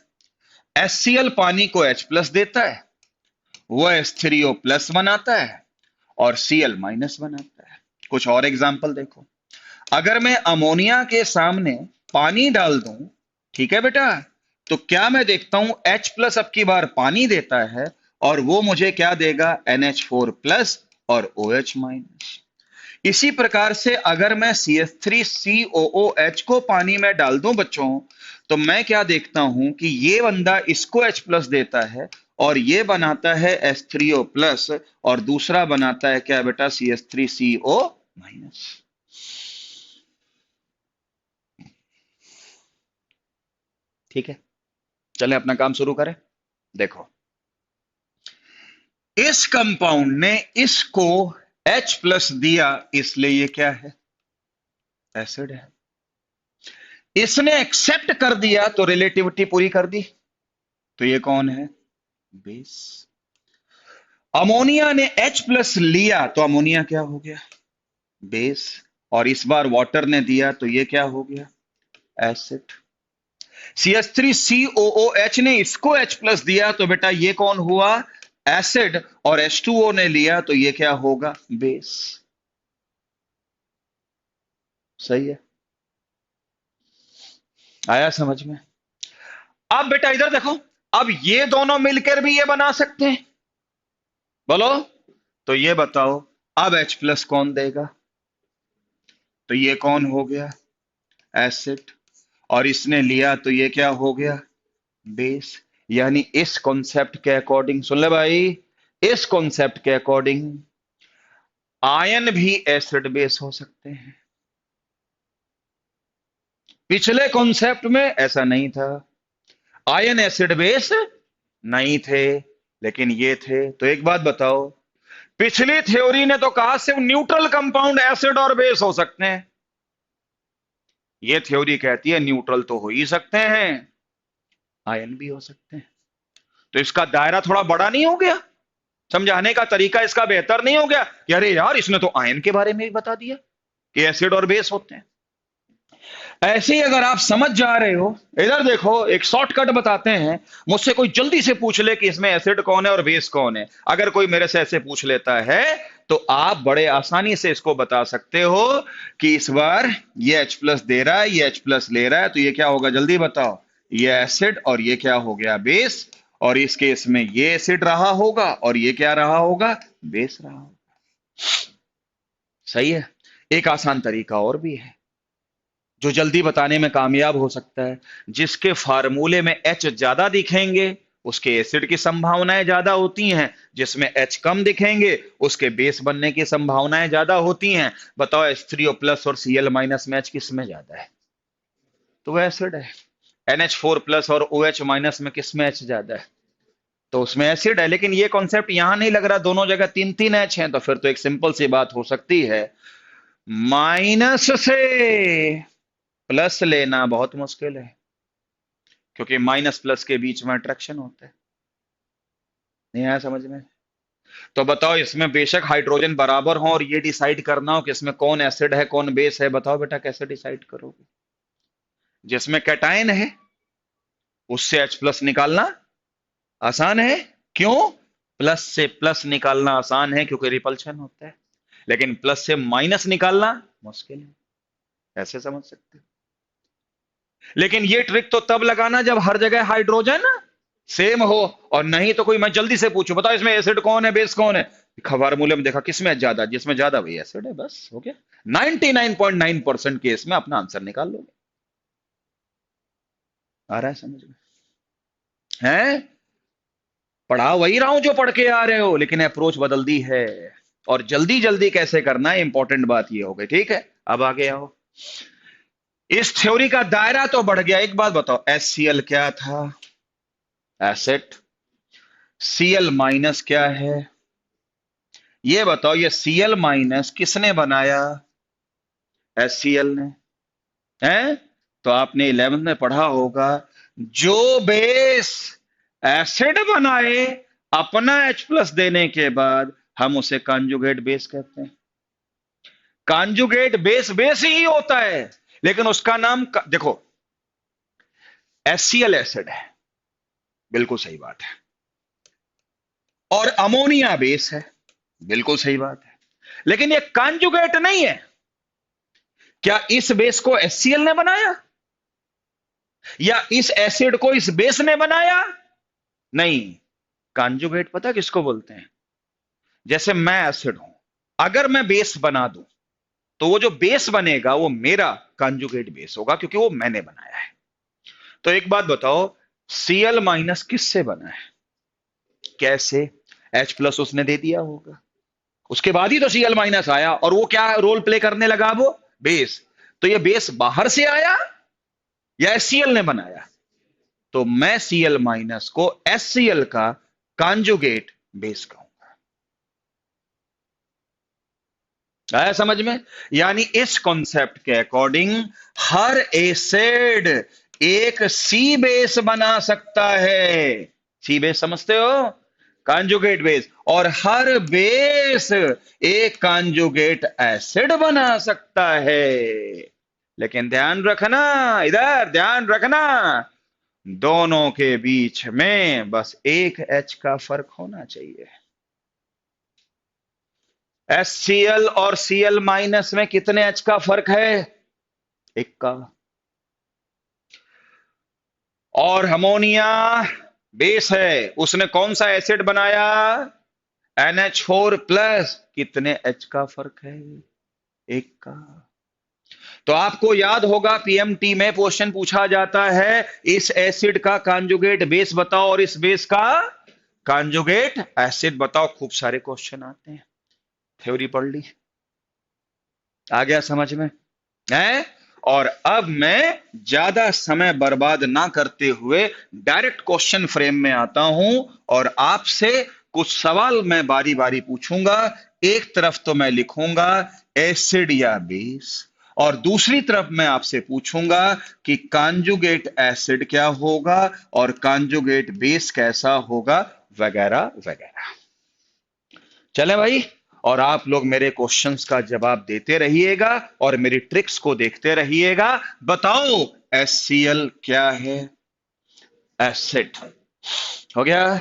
Speaker 1: HCl पानी को H प्लस देता है, वो H3O प्लस बनाता है और Cl माइनस बनाता है। कुछ और एग्जांपल देखो, अगर मैं अमोनिया के सामने पानी डाल दूं, ठीक है बेटा, तो क्या मैं देखता हूं H प्लस अब की बार पानी देता है और वो मुझे क्या देगा? NH4 प्लस और OH माइनस। इसी प्रकार से अगर मैं CH3COOH को पानी में डाल दूं बच्चों, तो मैं क्या देखता हूं कि ये बंदा इसको H प्लस देता है और ये बनाता है H3O प्लस, और दूसरा बनाता है क्या बेटा? CH3CO minus. ठीक है, चलें अपना काम शुरू करें। देखो, इस कंपाउंड ने इसको H प्लस दिया, इसलिए ये क्या है? एसिड है। इसने एक्सेप्ट कर दिया तो रिलेटिविटी पूरी कर दी, तो ये कौन है? बेस। अमोनिया ने H प्लस लिया तो अमोनिया क्या हो गया? बेस। और इस बार वाटर ने दिया तो ये क्या हो गया? एसिड। CH3COOH ने इसको H प्लस दिया तो बेटा ये कौन हुआ? एसिड। और H2O ने लिया तो ये क्या होगा? बेस। सही है, आया समझ में? अब बेटा इधर देखो, अब ये दोनों मिलकर भी ये बना सकते हैं, बोलो। तो ये बताओ, अब H प्लस कौन देगा? तो ये कौन हो गया? एसिड। और इसने लिया तो ये क्या हो गया? बेस। यानी इस कॉन्सेप्ट के अकॉर्डिंग, सुन ले भाई, इस कॉन्सेप्ट के अकॉर्डिंग आयन भी एसिड बेस हो सकते हैं। पिछले कॉन्सेप्ट में ऐसा नहीं था, आयन एसिड बेस नहीं थे, लेकिन ये थे। तो एक बात बताओ, पिछली थ्योरी ने तो कहा सिर्फ न्यूट्रल कंपाउंड एसिड और बेस हो सकते हैं, ये थ्योरी कहती है न्यूट्रल तो हो ही सकते हैं, आयन भी हो सकते हैं। तो इसका दायरा थोड़ा बड़ा नहीं हो गया? समझाने का तरीका इसका बेहतर नहीं हो गया कि अरे यार इसने तो आयन के बारे में भी बता दिया कि एसिड और बेस होते हैं। ऐसे ही अगर आप समझ जा रहे हो, इधर देखो, एक शॉर्टकट बताते हैं। मुझसे कोई जल्दी से पूछ ले कि इसमें एसिड कौन है और बेस कौन है, अगर कोई मेरे से ऐसे पूछ लेता है तो आप बड़े आसानी से इसको बता सकते हो कि इस बार ये H प्लस दे रहा है, ये H प्लस ले रहा है, तो ये क्या होगा? जल्दी बताओ। ये एसिड और ये क्या हो गया? बेस। और इस केस में ये एसिड रहा होगा और ये क्या रहा होगा? बेस रहा होगा। सही है। एक आसान तरीका और भी है जो जल्दी बताने में कामयाब हो सकता है। जिसके फार्मूले में H ज्यादा दिखेंगे उसके एसिड की संभावनाएं ज्यादा होती हैं, जिसमें H कम दिखेंगे उसके बेस बनने की संभावनाएं ज्यादा होती हैं। बताओ H3O प्लस और Cl माइनस में H किस में ज्यादा है? तो वह एसिड है। NH4 प्लस और OH माइनस में किस में H ज्यादा है? तो उसमें एसिड है। लेकिन ये कॉन्सेप्ट यहां नहीं लग रहा, दोनों जगह तीन तीन H हैं, तो फिर तो एक सिंपल सी बात हो सकती है, माइनस से प्लस लेना बहुत मुश्किल है, क्योंकि माइनस प्लस के बीच में अट्रैक्शन होता है। नहीं आया समझ में? तो बताओ, इसमें बेशक हाइड्रोजन बराबर हो और ये डिसाइड करना हो कि इसमें कौन एसिड है कौन बेस है, बताओ बेटा कैसे डिसाइड करोगे? जिसमें कैटायन है उससे H प्लस निकालना आसान है। क्यों? प्लस से प्लस निकालना आसान है क्योंकि रिपल्शन होता है, लेकिन प्लस से माइनस निकालना मुश्किल है। ऐसे समझ सकते हो। लेकिन ये ट्रिक तो तब लगाना जब हर जगह हाइड्रोजन सेम हो, और नहीं तो कोई मैं जल्दी से पूछूं बताओ इसमें एसिड कौन है बेस कौन है, फार्मूले में देखा किसमें ज्यादा, जिसमें ज्यादा वही एसिड है, बस हो गया। 99.9% केस में अपना आंसर निकाल लोगे। आ रहा है समझ में? है, पढ़ा वही रहा हूं जो पढ़ के आ रहे हो, लेकिन अप्रोच बदल दी है। और जल्दी जल्दी कैसे करना है, इंपॉर्टेंट बात ये हो गई। ठीक है, अब आगे आओ। इस थ्योरी का दायरा तो बढ़ गया। एक बात बताओ, HCl क्या था? एसिड। Cl माइनस क्या है? ये बताओ, ये Cl माइनस किसने बनाया? HCl ने। है? तो आपने 11th में पढ़ा होगा, जो बेस एसिड बनाए अपना H प्लस देने के बाद, हम उसे कॉन्जुगेट बेस कहते हैं। कॉन्जुगेट बेस बेस ही होता है, लेकिन उसका नाम देखो, HCl एसिड है, बिल्कुल सही बात है, और अमोनिया बेस है, बिल्कुल सही बात है, लेकिन ये कॉन्जुगेट नहीं है। क्या इस बेस को HCl ने बनाया, या इस एसिड को इस बेस ने बनाया? नहीं। कॉन्जुगेट पता किसको बोलते हैं? जैसे मैं एसिड हूं, अगर मैं बेस बना दूं, तो वो जो बेस बनेगा वो मेरा कॉन्जुगेट बेस होगा, क्योंकि वो मैंने बनाया है। तो एक बात बताओ, Cl माइनस किससे बना है? कैसे? H प्लस उसने दे दिया होगा, उसके बाद ही तो Cl माइनस आया, और वो क्या रोल प्ले करने लगा? वो बेस। तो ये बेस बाहर से आया या HCl ने बनाया? तो मैं Cl माइनस को HCl का कॉन्जुगेट बेस कहूंगा। आया समझ में? यानी इस कॉन्सेप्ट के अकॉर्डिंग हर एसिड एक सी बेस बना सकता है। सी बेस समझते हो? Conjugate base. और हर बेस एक कॉन्जुगेट एसिड बना सकता है। लेकिन ध्यान रखना, इधर ध्यान रखना, दोनों के बीच में बस एक H का फर्क होना चाहिए। HCl और Cl माइनस में कितने H का फर्क है? एक का। और अमोनिया बेस है, उसने कौन सा एसिड बनाया? NH4 plus. कितने H का फर्क है? एक का। तो आपको याद होगा, पीएमटी में क्वेश्चन पूछा जाता है, इस एसिड का कॉन्जुगेट बेस बताओ और इस बेस का कॉन्जुगेट एसिड बताओ। खूब सारे क्वेश्चन आते हैं, थ्योरी पढ़ ली, आ गया समझ में? है? और अब मैं ज्यादा समय बर्बाद ना करते हुए डायरेक्ट क्वेश्चन फ्रेम में आता हूं, और आपसे कुछ सवाल मैं बारी बारी पूछूंगा। एक तरफ तो मैं लिखूंगा एसिड या बेस, और दूसरी तरफ मैं आपसे पूछूंगा कि कॉन्जुगेट एसिड क्या होगा और कॉन्जुगेट बेस कैसा होगा, वगैरह वगैरह। चले भाई, और आप लोग मेरे क्वेश्चंस का जवाब देते रहिएगा और मेरी ट्रिक्स को देखते रहिएगा। बताओ, HCl क्या है? एसिड। हो गया?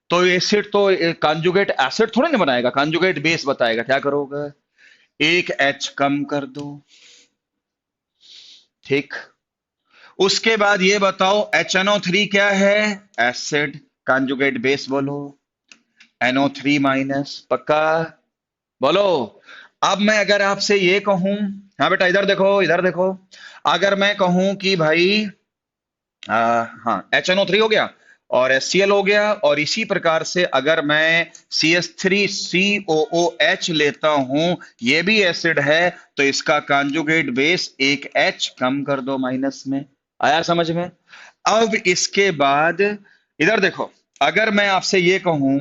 Speaker 1: तो एसिड तो कॉन्जुगेट एसिड थोड़ा ना बनाएगा, कॉन्जुगेट बेस बताएगा। क्या करोगे? एक H कम कर दो, ठीक। उसके बाद ये बताओ, HNO3 क्या है? एसिड। कॉन्जुगेट बेस बोलो, NO3 माइनस। पक्का? बोलो। अब मैं अगर आपसे ये कहूं, हाँ बेटा इधर देखो, इधर देखो, अगर मैं कहूं कि भाई हाँ, HNO3 हो गया और HCl हो गया, और इसी प्रकार से अगर मैं CH3COOH लेता हूं, ये भी एसिड है, तो इसका कॉन्जुगेट बेस एक H कम कर दो माइनस में। आया समझ में? अब इसके बाद इधर देखो, अगर मैं आपसे ये कहूं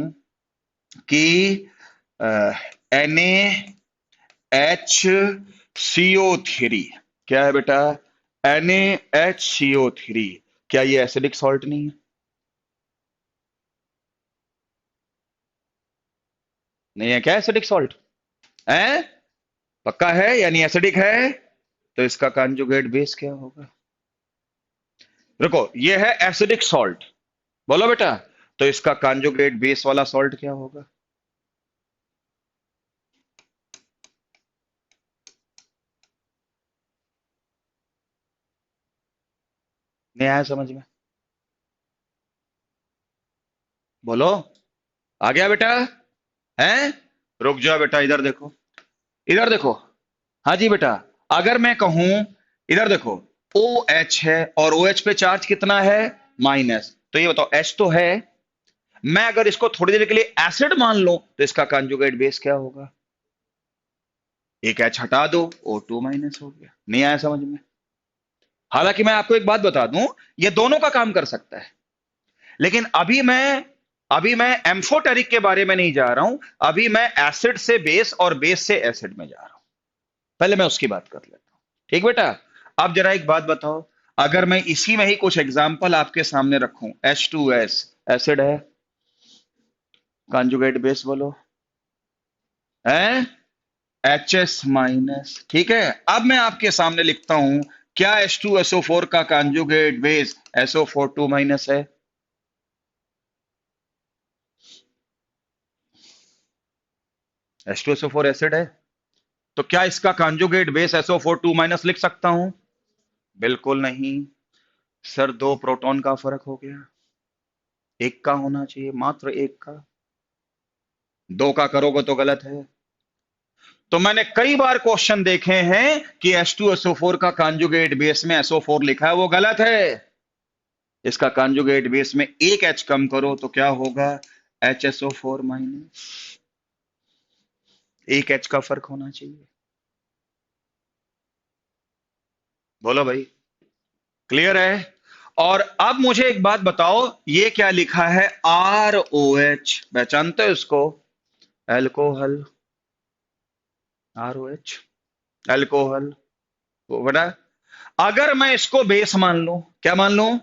Speaker 1: कि NaHCO3 क्या है बेटा? NaHCO3 क्या ये एसिडिक सॉल्ट नहीं है? नहीं है क्या एसिडिक सॉल्ट? है? पक्का है यानी एसिडिक है? तो इसका कॉन्जुगेट बेस क्या होगा? रुको, ये है एसिडिक सॉल्ट, बोलो बेटा, तो इसका कॉन्जुगेट बेस वाला सॉल्ट क्या होगा? नहीं आया समझ में? बोलो। आ गया बेटा? है? रुक जाओ बेटा, इधर देखो, इधर देखो। हाँ जी बेटा, अगर मैं कहूं, इधर देखो, ओ एच है और ओ एच पे चार्ज कितना है? माइनस। तो ये बताओ, एच तो है, मैं अगर इसको थोड़ी देर के लिए एसिड मान लूं, तो इसका कंजुगेट बेस क्या होगा? एक एच हटा दो, O2 माइनस हो गया। नहीं आया समझ में? हालांकि मैं आपको एक बात बता दूं, ये दोनों का काम कर सकता है, लेकिन अभी मैं अभी मैं एम्फोटेरिक के बारे में नहीं जा रहा हूं, अभी मैं एसिड से बेस और बेस से एसिड में जा रहा हूं। पहले मैं उसकी बात कर लेता हूं। ठीक बेटा। अब जरा एक बात बताओ, अगर मैं इसी में ही कुछ एग्जाम्पल आपके सामने रखूं, H2S एसिड है, कॉन्जुगेट बेस बोलो, है HS माइनस। ठीक है, अब मैं आपके सामने लिखता हूं, क्या H2SO4 का कॉन्जुगेट बेस SO4 2 माइनस है? H2SO4 एसिड है, तो क्या इसका कॉन्जुगेट बेस SO4 2 माइनस लिख सकता हूं? बिल्कुल नहीं। सर दो प्रोटॉन का फर्क हो गया, एक का होना चाहिए, मात्र एक का। दो का करोगे तो गलत है। तो मैंने कई बार क्वेश्चन देखे हैं कि H2SO4 का कॉन्जुगेट बेस में SO4 लिखा है, वो गलत है। इसका कॉन्जुगेट बेस में एक H कम करो तो क्या होगा? HSO4 minus. एक H का फर्क होना चाहिए। बोलो भाई, क्लियर है? और अब मुझे एक बात बताओ, ये क्या लिखा है? ROH, पहचानते हो इसको? Alcohol, ROH, alcohol. वो बड़ा, अगर मैं इसको बेस मान लूं, क्या मान लूं?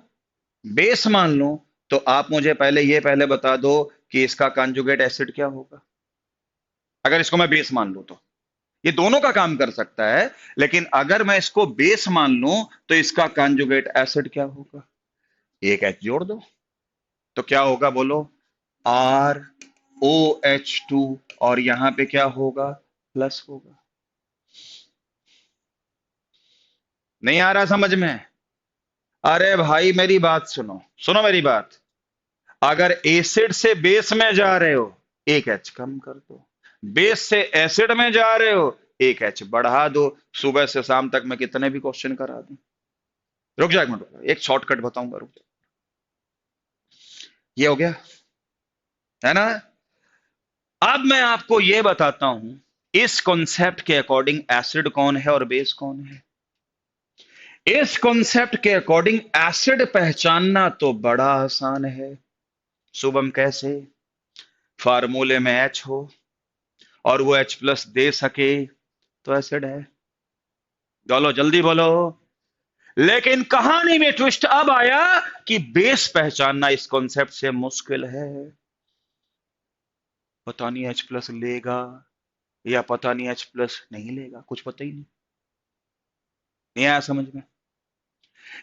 Speaker 1: बेस मान लूं, तो आप मुझे पहले बता दो कि इसका कॉन्जुगेट एसिड क्या होगा। अगर इसको मैं बेस मान लूं तो ये दोनों का काम कर सकता है, लेकिन अगर मैं इसको बेस मान लूं तो इसका कॉन्जुगेट एसिड क्या होगा? एक एच जोड़ दो तो क्या होगा बोलो? ROH2, और यहां पे क्या होगा? प्लस होगा। नहीं आ रहा समझ में? अरे भाई मेरी बात सुनो, सुनो मेरी बात। अगर एसिड से बेस में जा रहे हो, एक एच कम कर दो। बेस से एसिड में जा रहे हो, एक एच बढ़ा दो। सुबह से शाम तक मैं कितने भी क्वेश्चन करा दूं। रुक जा एक मिनट, रुक जा, एक शॉर्टकट बताऊंगा, रुक जा। ये हो गया, है ना? अब मैं आपको ये बताता हूं, इस कॉन्सेप्ट के अकॉर्डिंग एसिड कौन है और बेस कौन है। इस कॉन्सेप्ट के अकॉर्डिंग एसिड पहचानना तो बड़ा आसान है। शुभम कैसे? फार्मूले में एच हो और वो H प्लस दे सके तो एसिड है। बोलो जल्दी बोलो। लेकिन कहानी में ट्विस्ट अब आया कि बेस पहचानना इस कॉन्सेप्ट से मुश्किल है। पता नहीं H प्लस लेगा या पता नहीं H प्लस नहीं लेगा, कुछ पता ही नहीं आया समझ में।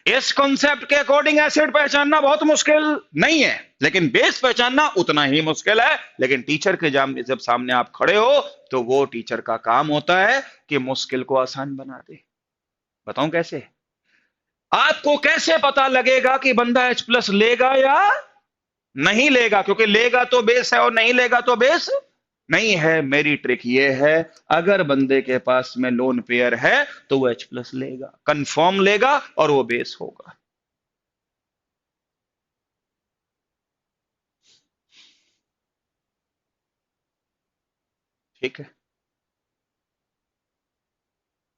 Speaker 1: इस कॉन्सेप्ट के अकॉर्डिंग एसिड पहचानना बहुत मुश्किल नहीं है, लेकिन बेस पहचानना उतना ही मुश्किल है। लेकिन टीचर के जब सामने आप खड़े हो, तो वो टीचर का काम होता है कि मुश्किल को आसान बना दे। बताऊं कैसे? आपको कैसे पता लगेगा कि बंदा H प्लस लेगा या नहीं लेगा? क्योंकि लेगा तो बेस है और नहीं लेगा तो बेस नहीं है। मेरी ट्रिक ये है, अगर बंदे के पास में लोन पेयर है तो वो H प्लस लेगा, कंफर्म लेगा, और वो बेस होगा। ठीक है,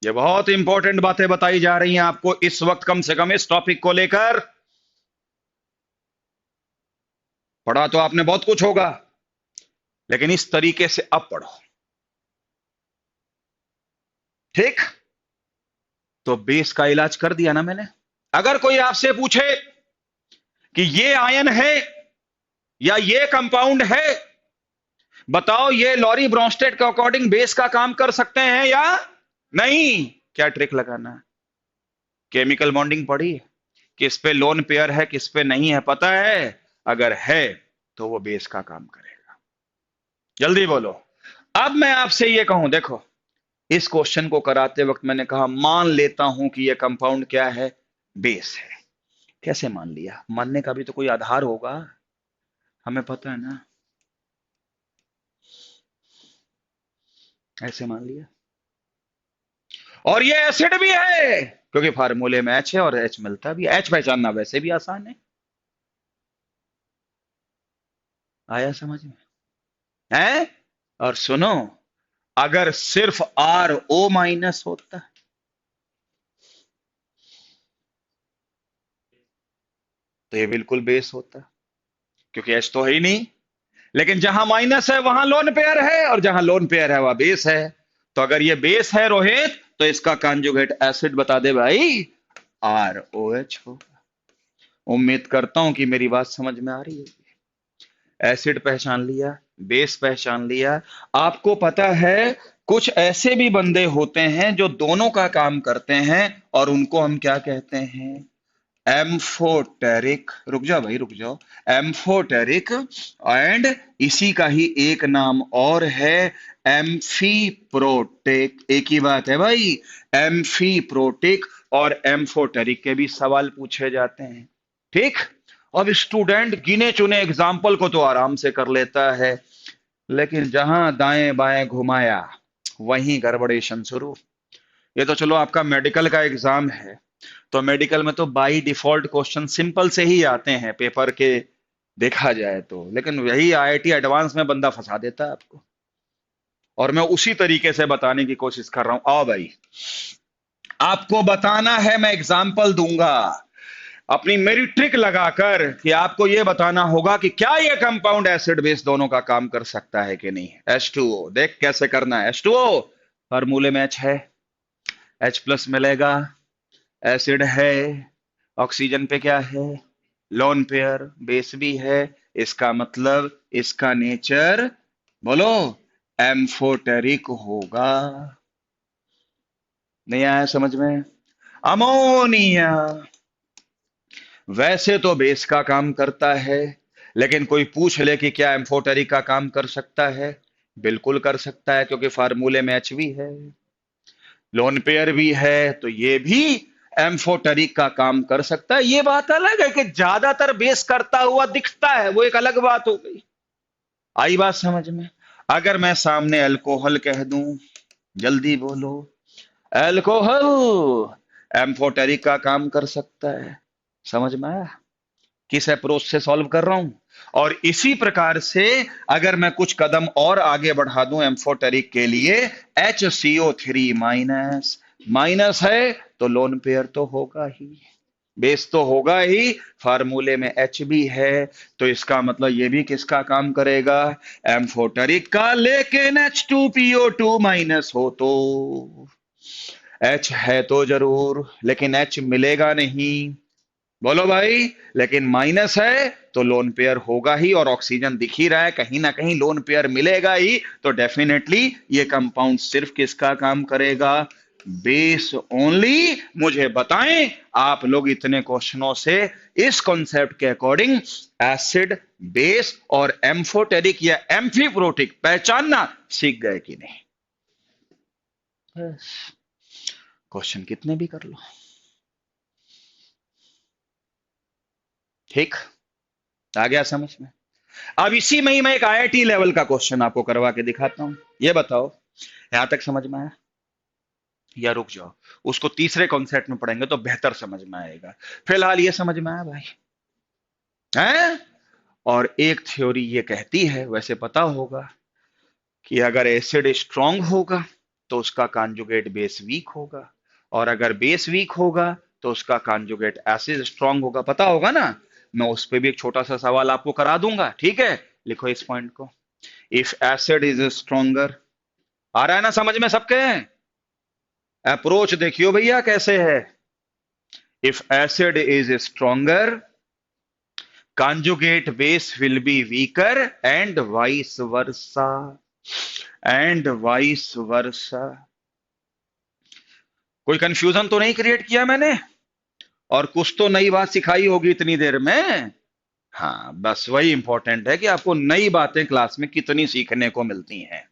Speaker 1: ये बहुत इंपॉर्टेंट बातें बताई जा रही हैं आपको इस वक्त, कम से कम इस टॉपिक को लेकर। पढ़ा तो आपने बहुत कुछ होगा, लेकिन इस तरीके से अब पढ़ो। ठीक, तो बेस का इलाज कर दिया ना मैंने। अगर कोई आपसे पूछे कि ये आयन है या ये कंपाउंड है, बताओ ये लॉरी ब्रोंस्टेड के अकॉर्डिंग बेस का काम कर सकते हैं या नहीं? क्या ट्रिक लगाना है? केमिकल बॉन्डिंग पढ़ी है? किस पे लोन पेयर है, किस पे नहीं है, पता है? अगर है तो वो बेस का काम करेगा। जल्दी बोलो। अब मैं आपसे ये कहूं, देखो, इस क्वेश्चन को कराते वक्त मैंने कहा मान लेता हूं कि ये कंपाउंड क्या है? बेस है। कैसे मान लिया? मानने का भी तो कोई आधार होगा, हमें पता है ना। ऐसे मान लिया। और ये एसिड भी है, क्योंकि फार्मूले में एच है और एच मिलता भी है। एच पहचानना वैसे भी आसान है। आया समझ में? है? और सुनो, अगर सिर्फ RO माइनस होता तो ये बिल्कुल बेस होता, क्योंकि एच तो है ही नहीं। लेकिन जहां माइनस है वहां लोन पेयर है, और जहां लोन पेयर है वहां बेस है। तो अगर ये बेस है रोहित, तो इसका कॉन्जुगेट एसिड बता दे भाई, आर ओ एच होगा। उम्मीद करता हूं कि मेरी बात समझ में आ रही है। एसिड पहचान लिया, बेस पहचान लिया। आपको पता है कुछ ऐसे भी बंदे होते हैं जो दोनों का काम करते हैं, और उनको हम क्या कहते हैं? एम्फोटेरिक। रुक जाओ भाई, रुक जाओ। एम्फोटेरिक। एंड इसी का ही एक नाम और है एम्फीप्रोटिक। एक ही बात है भाई। एम्फीप्रोटिक और एम्फोटेरिक के भी सवाल पूछे जाते हैं। ठीक। अब स्टूडेंट गिने चुने एग्जाम्पल को तो आराम से कर लेता है, लेकिन जहां दाएं बाएं घुमाया वहीं गड़बड़ेशन शुरू। ये तो चलो आपका मेडिकल का एग्जाम है, तो मेडिकल में तो बाई डिफॉल्ट क्वेश्चन सिंपल से ही आते हैं पेपर के, देखा जाए तो। लेकिन वही आईआईटी एडवांस में बंदा फंसा देता है आपको, और मैं उसी तरीके से बताने की कोशिश कर रहा हूं। आओ भाई, आपको बताना है, मैं एग्जाम्पल दूंगा अपनी मेरी ट्रिक लगाकर, कि आपको यह बताना होगा कि क्या यह कंपाउंड एसिड बेस दोनों का काम कर सकता है कि नहीं। H2O देख कैसे करना है। H2O फार्मूले में H है, H प्लस मिलेगा, एसिड है, ऑक्सीजन पे क्या है? लोन पेयर, बेस भी है। इसका मतलब इसका नेचर, बोलो, एम्फोटेरिक होगा। नहीं आया समझ में? अमोनिया वैसे तो बेस का काम करता है, लेकिन कोई पूछ ले कि क्या एम्फोटेरिक का काम कर सकता है? बिल्कुल कर सकता है, क्योंकि फार्मूले में एच भी है, लोन पेयर भी है, तो ये भी एम्फोटेरिक का काम कर सकता है। ये बात अलग है कि ज्यादातर बेस करता हुआ दिखता है, वो एक अलग बात हो गई। आई बात समझ में? अगर मैं सामने अल्कोहल कह दूं, जल्दी बोलो, अल्कोहल एम्फोटेरिक का काम कर सकता है। समझ में आया किस अप्रोच से सॉल्व कर रहा हूं? और इसी प्रकार से अगर मैं कुछ कदम और आगे बढ़ा दूं एम्फोटेरिक के लिए, HCO3 माइनस, माइनस है तो लोन पेयर तो होगा ही, बेस तो होगा ही, फार्मूले में H भी है, तो इसका मतलब ये भी किसका काम करेगा? एम्फोटेरिक का। लेकिन H2PO2 माइनस हो तो, H है तो जरूर, लेकिन H मिलेगा नहीं, बोलो भाई। लेकिन माइनस है तो लोन पेयर होगा ही, और ऑक्सीजन दिख ही रहा है, कहीं ना कहीं लोन पेयर मिलेगा ही। तो डेफिनेटली ये कंपाउंड सिर्फ किसका काम करेगा? Base only. मुझे बताएं आप लोग इतने क्वेश्चनों से इस कॉन्सेप्ट के अकॉर्डिंग एसिड, बेस और एम्फोटेरिक या एम्फीप्रोटिक पहचानना सीख गए कि नहीं? बस, क्वेश्चन कितने भी कर लो। ठीक, आ गया समझ में? अब इसी में ही मैं एक आईआईटी लेवल का क्वेश्चन आपको करवा के दिखाता हूं। ये बताओ, यहां तक समझ में आया? या रुक जाओ, उसको तीसरे कॉन्सेप्ट में पढ़ेंगे तो बेहतर समझ में आएगा। फिलहाल ये समझ में आया भाई? हैं? और एक थ्योरी ये कहती है, वैसे पता होगा, कि अगर एसिड स्ट्रांग होगा तो उसका कॉन्जुगेट बेस वीक होगा, और अगर बेस वीक होगा तो उसका कॉन्जुगेट एसिड स्ट्रांग होगा। पता होगा ना? मैं उस पर भी एक छोटा सा सवाल आपको करा दूंगा, ठीक है? लिखो इस पॉइंट को। इफ एसिड इज स्ट्रोंगर, आ रहा है ना समझ में सबके? अप्रोच देखियो भैया कैसे है। If acid is stronger, conjugate base will be weaker and vice versa, and vice versa। कोई कंफ्यूजन तो नहीं क्रिएट किया मैंने? और कुछ तो नई बात सिखाई होगी इतनी देर में। हाँ, बस वही इंपॉर्टेंट है कि आपको नई बातें क्लास में कितनी सीखने को मिलती हैं।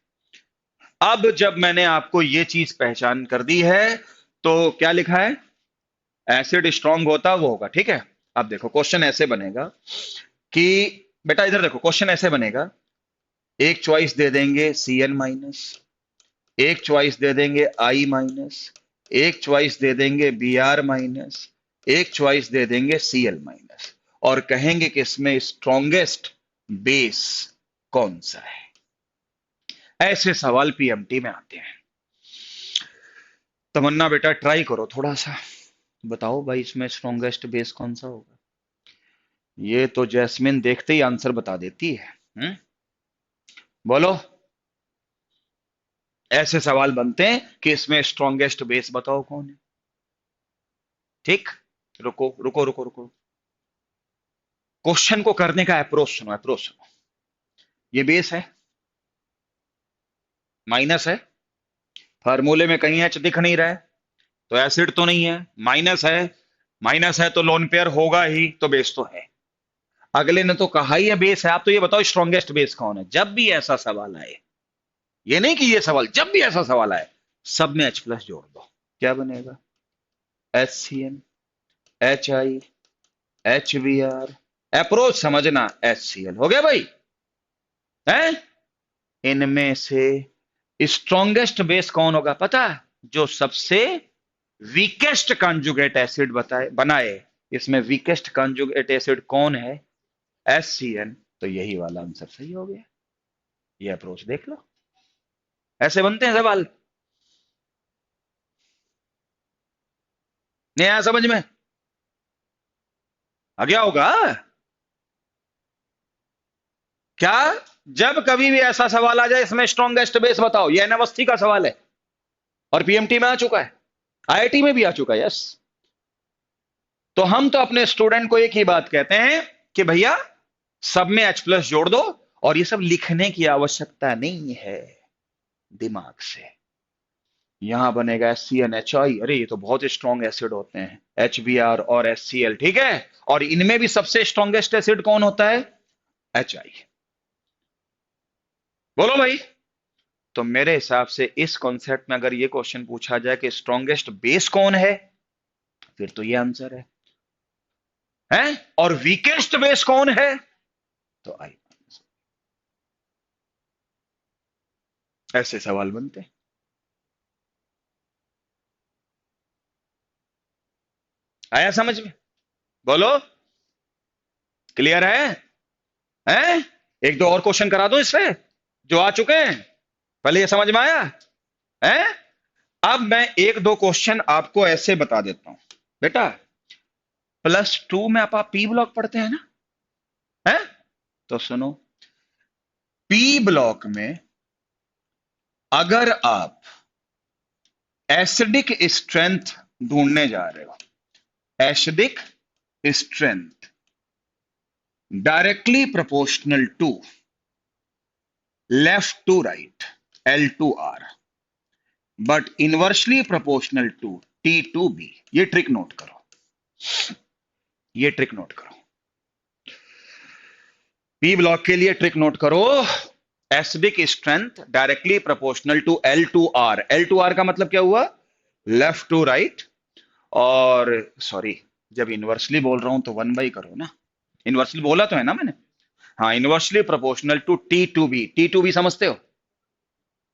Speaker 1: अब जब मैंने आपको ये चीज पहचान कर दी है, तो क्या लिखा है? एसिड स्ट्रांग होता वो होगा, ठीक है? अब देखो क्वेश्चन ऐसे बनेगा कि, बेटा इधर देखो, क्वेश्चन ऐसे बनेगा, एक चॉइस दे देंगे Cn माइनस, एक चॉइस दे देंगे I माइनस, एक चॉइस दे देंगे Br माइनस, एक चॉइस दे देंगे Cl माइनस, और कहेंगे कि इसमें स्ट्रॉन्गेस्ट बेस कौन सा है। ऐसे सवाल पीएमटी में आते हैं। तमन्ना बेटा ट्राई करो थोड़ा सा, बताओ भाई इसमें स्ट्रॉन्गेस्ट बेस कौन सा होगा। ये तो जैस्मिन देखते ही आंसर बता देती है। बोलो। ऐसे सवाल बनते हैं कि इसमें स्ट्रॉन्गेस्ट बेस बताओ कौन है। ठीक। रुको रुको रुको रुको। क्वेश्चन को करने का अप्रोच सुनो, अप्रोच सुनो। ये बेस है, माइनस है, फार्मूले में कहीं एच दिख नहीं रहा है, तो एसिड तो नहीं है। माइनस है, माइनस है तो लोन पेयर होगा ही, तो बेस तो है। अगले ने तो कहा ही है बेस है, आप तो ये बताओ स्ट्रॉन्गेस्ट बेस कौन है। जब भी ऐसा सवाल आए, ये नहीं कि ये सवाल, जब भी ऐसा सवाल आए, सब में H प्लस जोड़ दो। क्या बनेगा? HCl, HI, HBr। अप्रोच समझना, HCl हो गया भाई। है, इनमें से स्ट्रॉन्गेस्ट बेस कौन होगा पता है? जो सबसे वीकेस्ट कंजुगेट एसिड बताए बनाए। इसमें वीकेस्ट कंजुगेट एसिड कौन है? HCl। तो यही वाला आंसर सही हो गया। ये अप्रोच देख लो, ऐसे बनते हैं सवाल। नहीं आया समझ में? आ गया होगा क्या? जब कभी भी ऐसा सवाल आ जाए इसमें स्ट्रॉन्गेस्ट बेस बताओ, ये अवस्थी का सवाल है और पीएमटी में आ चुका है, आईआईटी में भी आ चुका है। यस। तो हम तो अपने स्टूडेंट को एक ही बात कहते हैं कि भैया सब में H प्लस जोड़ दो, और ये सब लिखने की आवश्यकता नहीं है, दिमाग से। यहां बनेगा HCnHI। अरे ये तो बहुत स्ट्रॉन्ग एसिड होते हैं, HBr और HCl, ठीक है। और इनमें भी सबसे स्ट्रॉन्गेस्ट एसिड कौन होता है? HI। बोलो भाई। तो मेरे हिसाब से इस कॉन्सेप्ट में अगर ये क्वेश्चन पूछा जाए कि स्ट्रॉन्गेस्ट बेस कौन है, फिर तो ये आंसर है? और वीकेस्ट बेस कौन है? तो आई। ऐसे सवाल बनते हैं। आया समझ में? बोलो। क्लियर है? एक दो और क्वेश्चन करा दो इससे जो आ चुके हैं, पहले ये समझ में आया है? अब मैं एक दो क्वेश्चन आपको ऐसे बता देता हूं। बेटा +2 में आप पी ब्लॉक पढ़ते हैं ना? है? तो सुनो, पी ब्लॉक में अगर आप एसिडिक स्ट्रेंथ ढूंढने जा रहे हो, acidic strength directly proportional to left to right L2R, but inversely proportional to T2B। ये ट्रिक नोट करो, ये ट्रिक नोट करो। पी ब्लॉक के लिए ट्रिक नोट करो। Acidic strength directly proportional to L2R। L2R का मतलब क्या हुआ? Left to right. और सॉरी, जब इनवर्सली बोल रहा हूं तो 1/, करो ना। इनवर्सली बोला तो है ना मैंने? हाँ, inversely proportional to T2B। T2B समझते हो?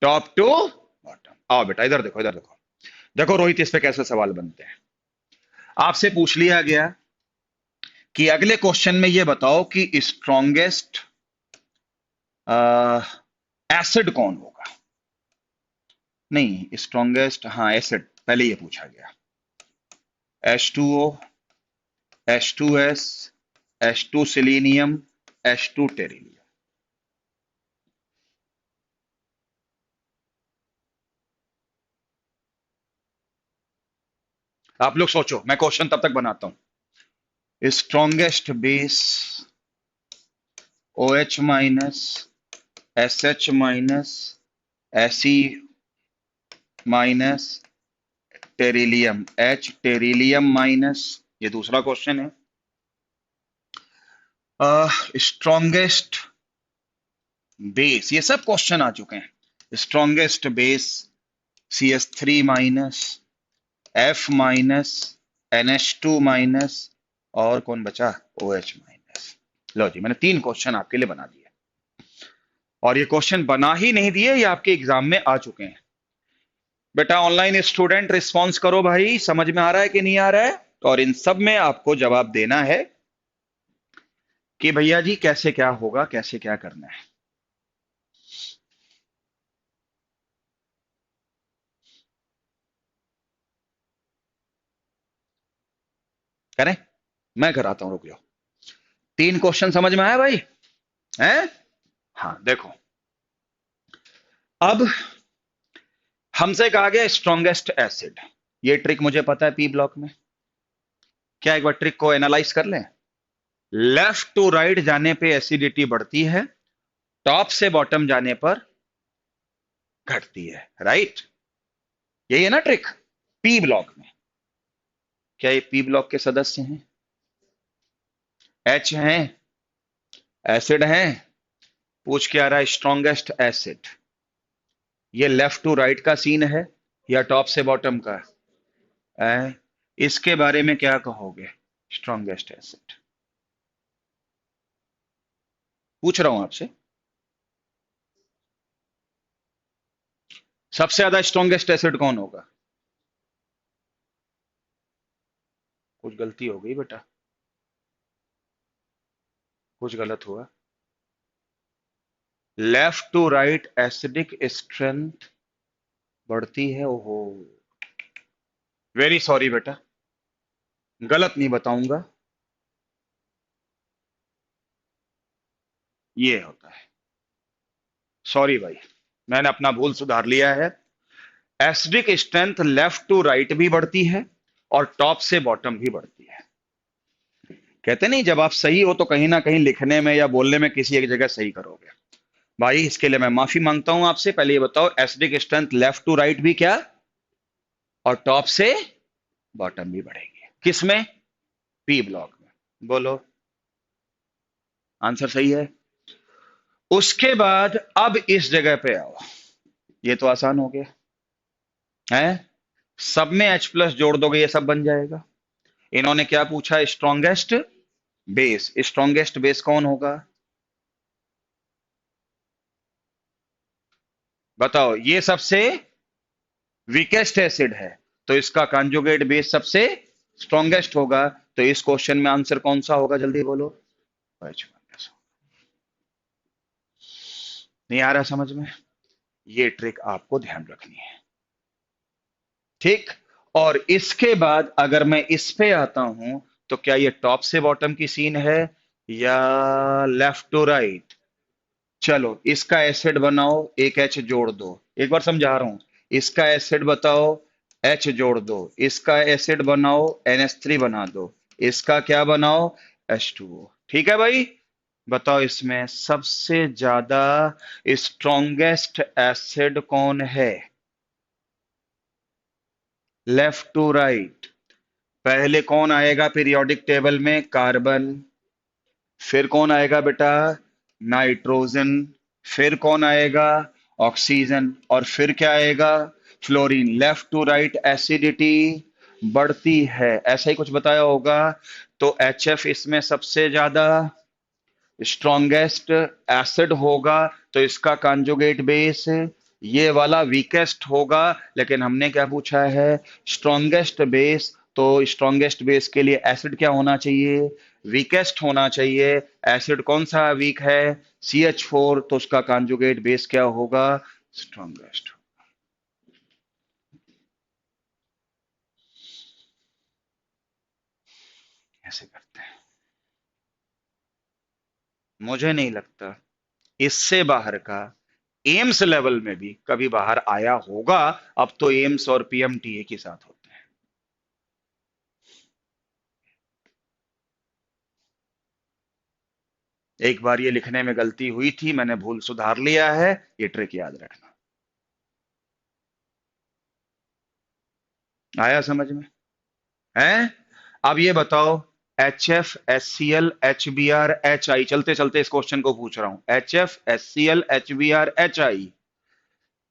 Speaker 1: Top to bottom. आओ बेटा इधर देखो, इधर देखो। देखो रोहित, इस पे कैसे सवाल बनते हैं। आपसे पूछ लिया गया कि अगले क्वेश्चन में ये बताओ कि स्ट्रॉन्गेस्ट एसिड कौन होगा। नहीं, स्ट्रॉन्गेस्ट, हाँ एसिड पहले ये पूछा गया। H2O, H2S, H2 selenium, H2 tellurium. आप लोग सोचो, मैं क्वेश्चन तब तक बनाता हूं। Strongest base OH minus, SH minus, Fe minus, tellurium H, tellurium minus. ये दूसरा क्वेश्चन है। स्ट्रॉन्गेस्ट बेस, ये सब क्वेश्चन आ चुके हैं। Strongest base CH3 minus, F minus, NH2 minus, और कौन बचा? OH minus. लो जी, मैंने 3 क्वेश्चन आपके लिए बना दिए, और ये क्वेश्चन बना ही नहीं दिए, ये आपके एग्जाम में आ चुके हैं। बेटा ऑनलाइन स्टूडेंट रिस्पॉन्स करो भाई, समझ में आ रहा है कि नहीं आ रहा है? और इन सब में आपको जवाब देना है कि भैया जी कैसे क्या होगा, कैसे क्या करना है। करें? मैं कराता हूं, रुक जाओ। 3 क्वेश्चन समझ में आया भाई? हैं? हाँ देखो, अब हमसे कहा गया स्ट्रॉन्गेस्ट एसिड। ये ट्रिक मुझे पता है पी ब्लॉक में। क्या एक बार ट्रिक को एनालाइज कर लें? लेफ्ट टू राइट जाने पे एसिडिटी बढ़ती है, टॉप से बॉटम जाने पर घटती है, राइट? यही है ना ट्रिक पी ब्लॉक में। क्या ये पी ब्लॉक के सदस्य हैं? एच हैं, एसिड हैं, पूछ के आ रहा है स्ट्रॉन्गेस्ट एसिड। ये लेफ्ट टू राइट का सीन है या टॉप से बॉटम का? इसके बारे में क्या कहोगे? स्ट्रॉन्गेस्ट एसिड पूछ रहा हूं आपसे। सबसे ज्यादा स्ट्रॉन्गेस्ट एसिड कौन होगा? कुछ गलती हो गई बेटा, कुछ गलत हुआ। Left to right acidic strength बढ़ती है। ओहो, वेरी सॉरी बेटा, गलत नहीं बताऊंगा, ये होता है। सॉरी भाई, मैंने अपना भूल सुधार लिया है। Acidic strength left to right भी बढ़ती है और टॉप से बॉटम भी बढ़ती है। कहते नहीं, जब आप सही हो तो कहीं ना कहीं लिखने में या बोलने में किसी एक जगह सही करोगे। भाई इसके लिए मैं माफी मांगता हूं आपसे। पहले ये बताओ, acidic strength left to right भी क्या और टॉप से बॉटम भी बढ़ेगी किसमें? पी ब्लॉक में। बोलो, आंसर सही है। उसके बाद अब इस जगह पे आओ, ये तो आसान हो गया है। सब में H प्लस जोड़ दोगे ये सब बन जाएगा। इन्होंने क्या पूछा? Strongest base. स्ट्रॉन्गेस्ट बेस कौन होगा बताओ? ये सबसे वीकेस्ट एसिड है, तो इसका कंजुगेट बेस सबसे स्ट्रॉन्गेस्ट होगा। तो इस क्वेश्चन में आंसर कौन सा होगा? जल्दी बोलो। H minus. नहीं आ रहा समझ में? ये ट्रिक आपको ध्यान रखनी है, ठीक। और इसके बाद अगर मैं इस पे आता हूं, तो क्या ये टॉप से बॉटम की सीन है या लेफ्ट टू राइट? चलो इसका एसिड बनाओ, एक एच जोड़ दो। एक बार समझा रहा हूं, इसका एसिड बताओ, एच जोड़ दो। इसका एसिड बनाओ, NH3 बना दो। इसका क्या बनाओ? H2O। ठीक है भाई, बताओ इसमें सबसे ज्यादा स्ट्रॉन्गेस्ट एसिड कौन है? Left to right. पहले कौन आएगा पीरियोडिक टेबल में? कार्बन। फिर कौन आएगा बेटा? नाइट्रोजन। फिर कौन आएगा? ऑक्सीजन। और फिर क्या आएगा? Fluorine. Left to right acidity बढ़ती है, ऐसा ही कुछ बताया होगा। तो HF इसमें सबसे ज्यादा स्ट्रॉन्गेस्ट एसिड होगा, तो इसका कंजुगेट बेस ये वाला वीकेस्ट होगा। लेकिन हमने क्या पूछा है? Strongest base. तो स्ट्रॉन्गेस्ट बेस के लिए एसिड क्या होना चाहिए? वीकेस्ट होना चाहिए। एसिड कौन सा वीक है? CH4। तो उसका कंजुगेट बेस क्या होगा? स्ट्रॉन्गेस्ट। ऐसे करते हैं। मुझे नहीं लगता इससे बाहर का एम्स लेवल में भी कभी बाहर आया होगा। अब तो एम्स और PMT एक ही साथ होते हैं। एक बार ये लिखने में गलती हुई थी, मैंने भूल सुधार लिया है, ये ट्रिक याद रखना। आया समझ में? है? अब ये बताओ, HF HCl HBr HI, चलते चलते इस क्वेश्चन को पूछ रहा हूं। HF HCl HBr HI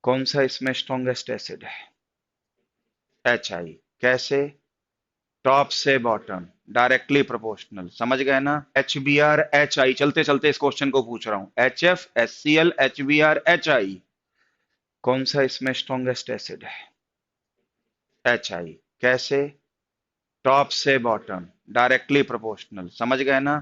Speaker 1: कौन सा इसमें स्ट्रॉन्गेस्ट एसिड है? HI। कैसे? टॉप से बॉटम, डायरेक्टली प्रोपोर्शनल। समझ गए ना? HBr HI, चलते चलते इस क्वेश्चन को पूछ रहा हूं। HF HCl HBr HI कौन सा इसमें स्ट्रॉन्गेस्ट एसिड है? HI। कैसे? टॉप से बॉटम, डायरेक्टली प्रोपोर्शनल। समझ गए ना?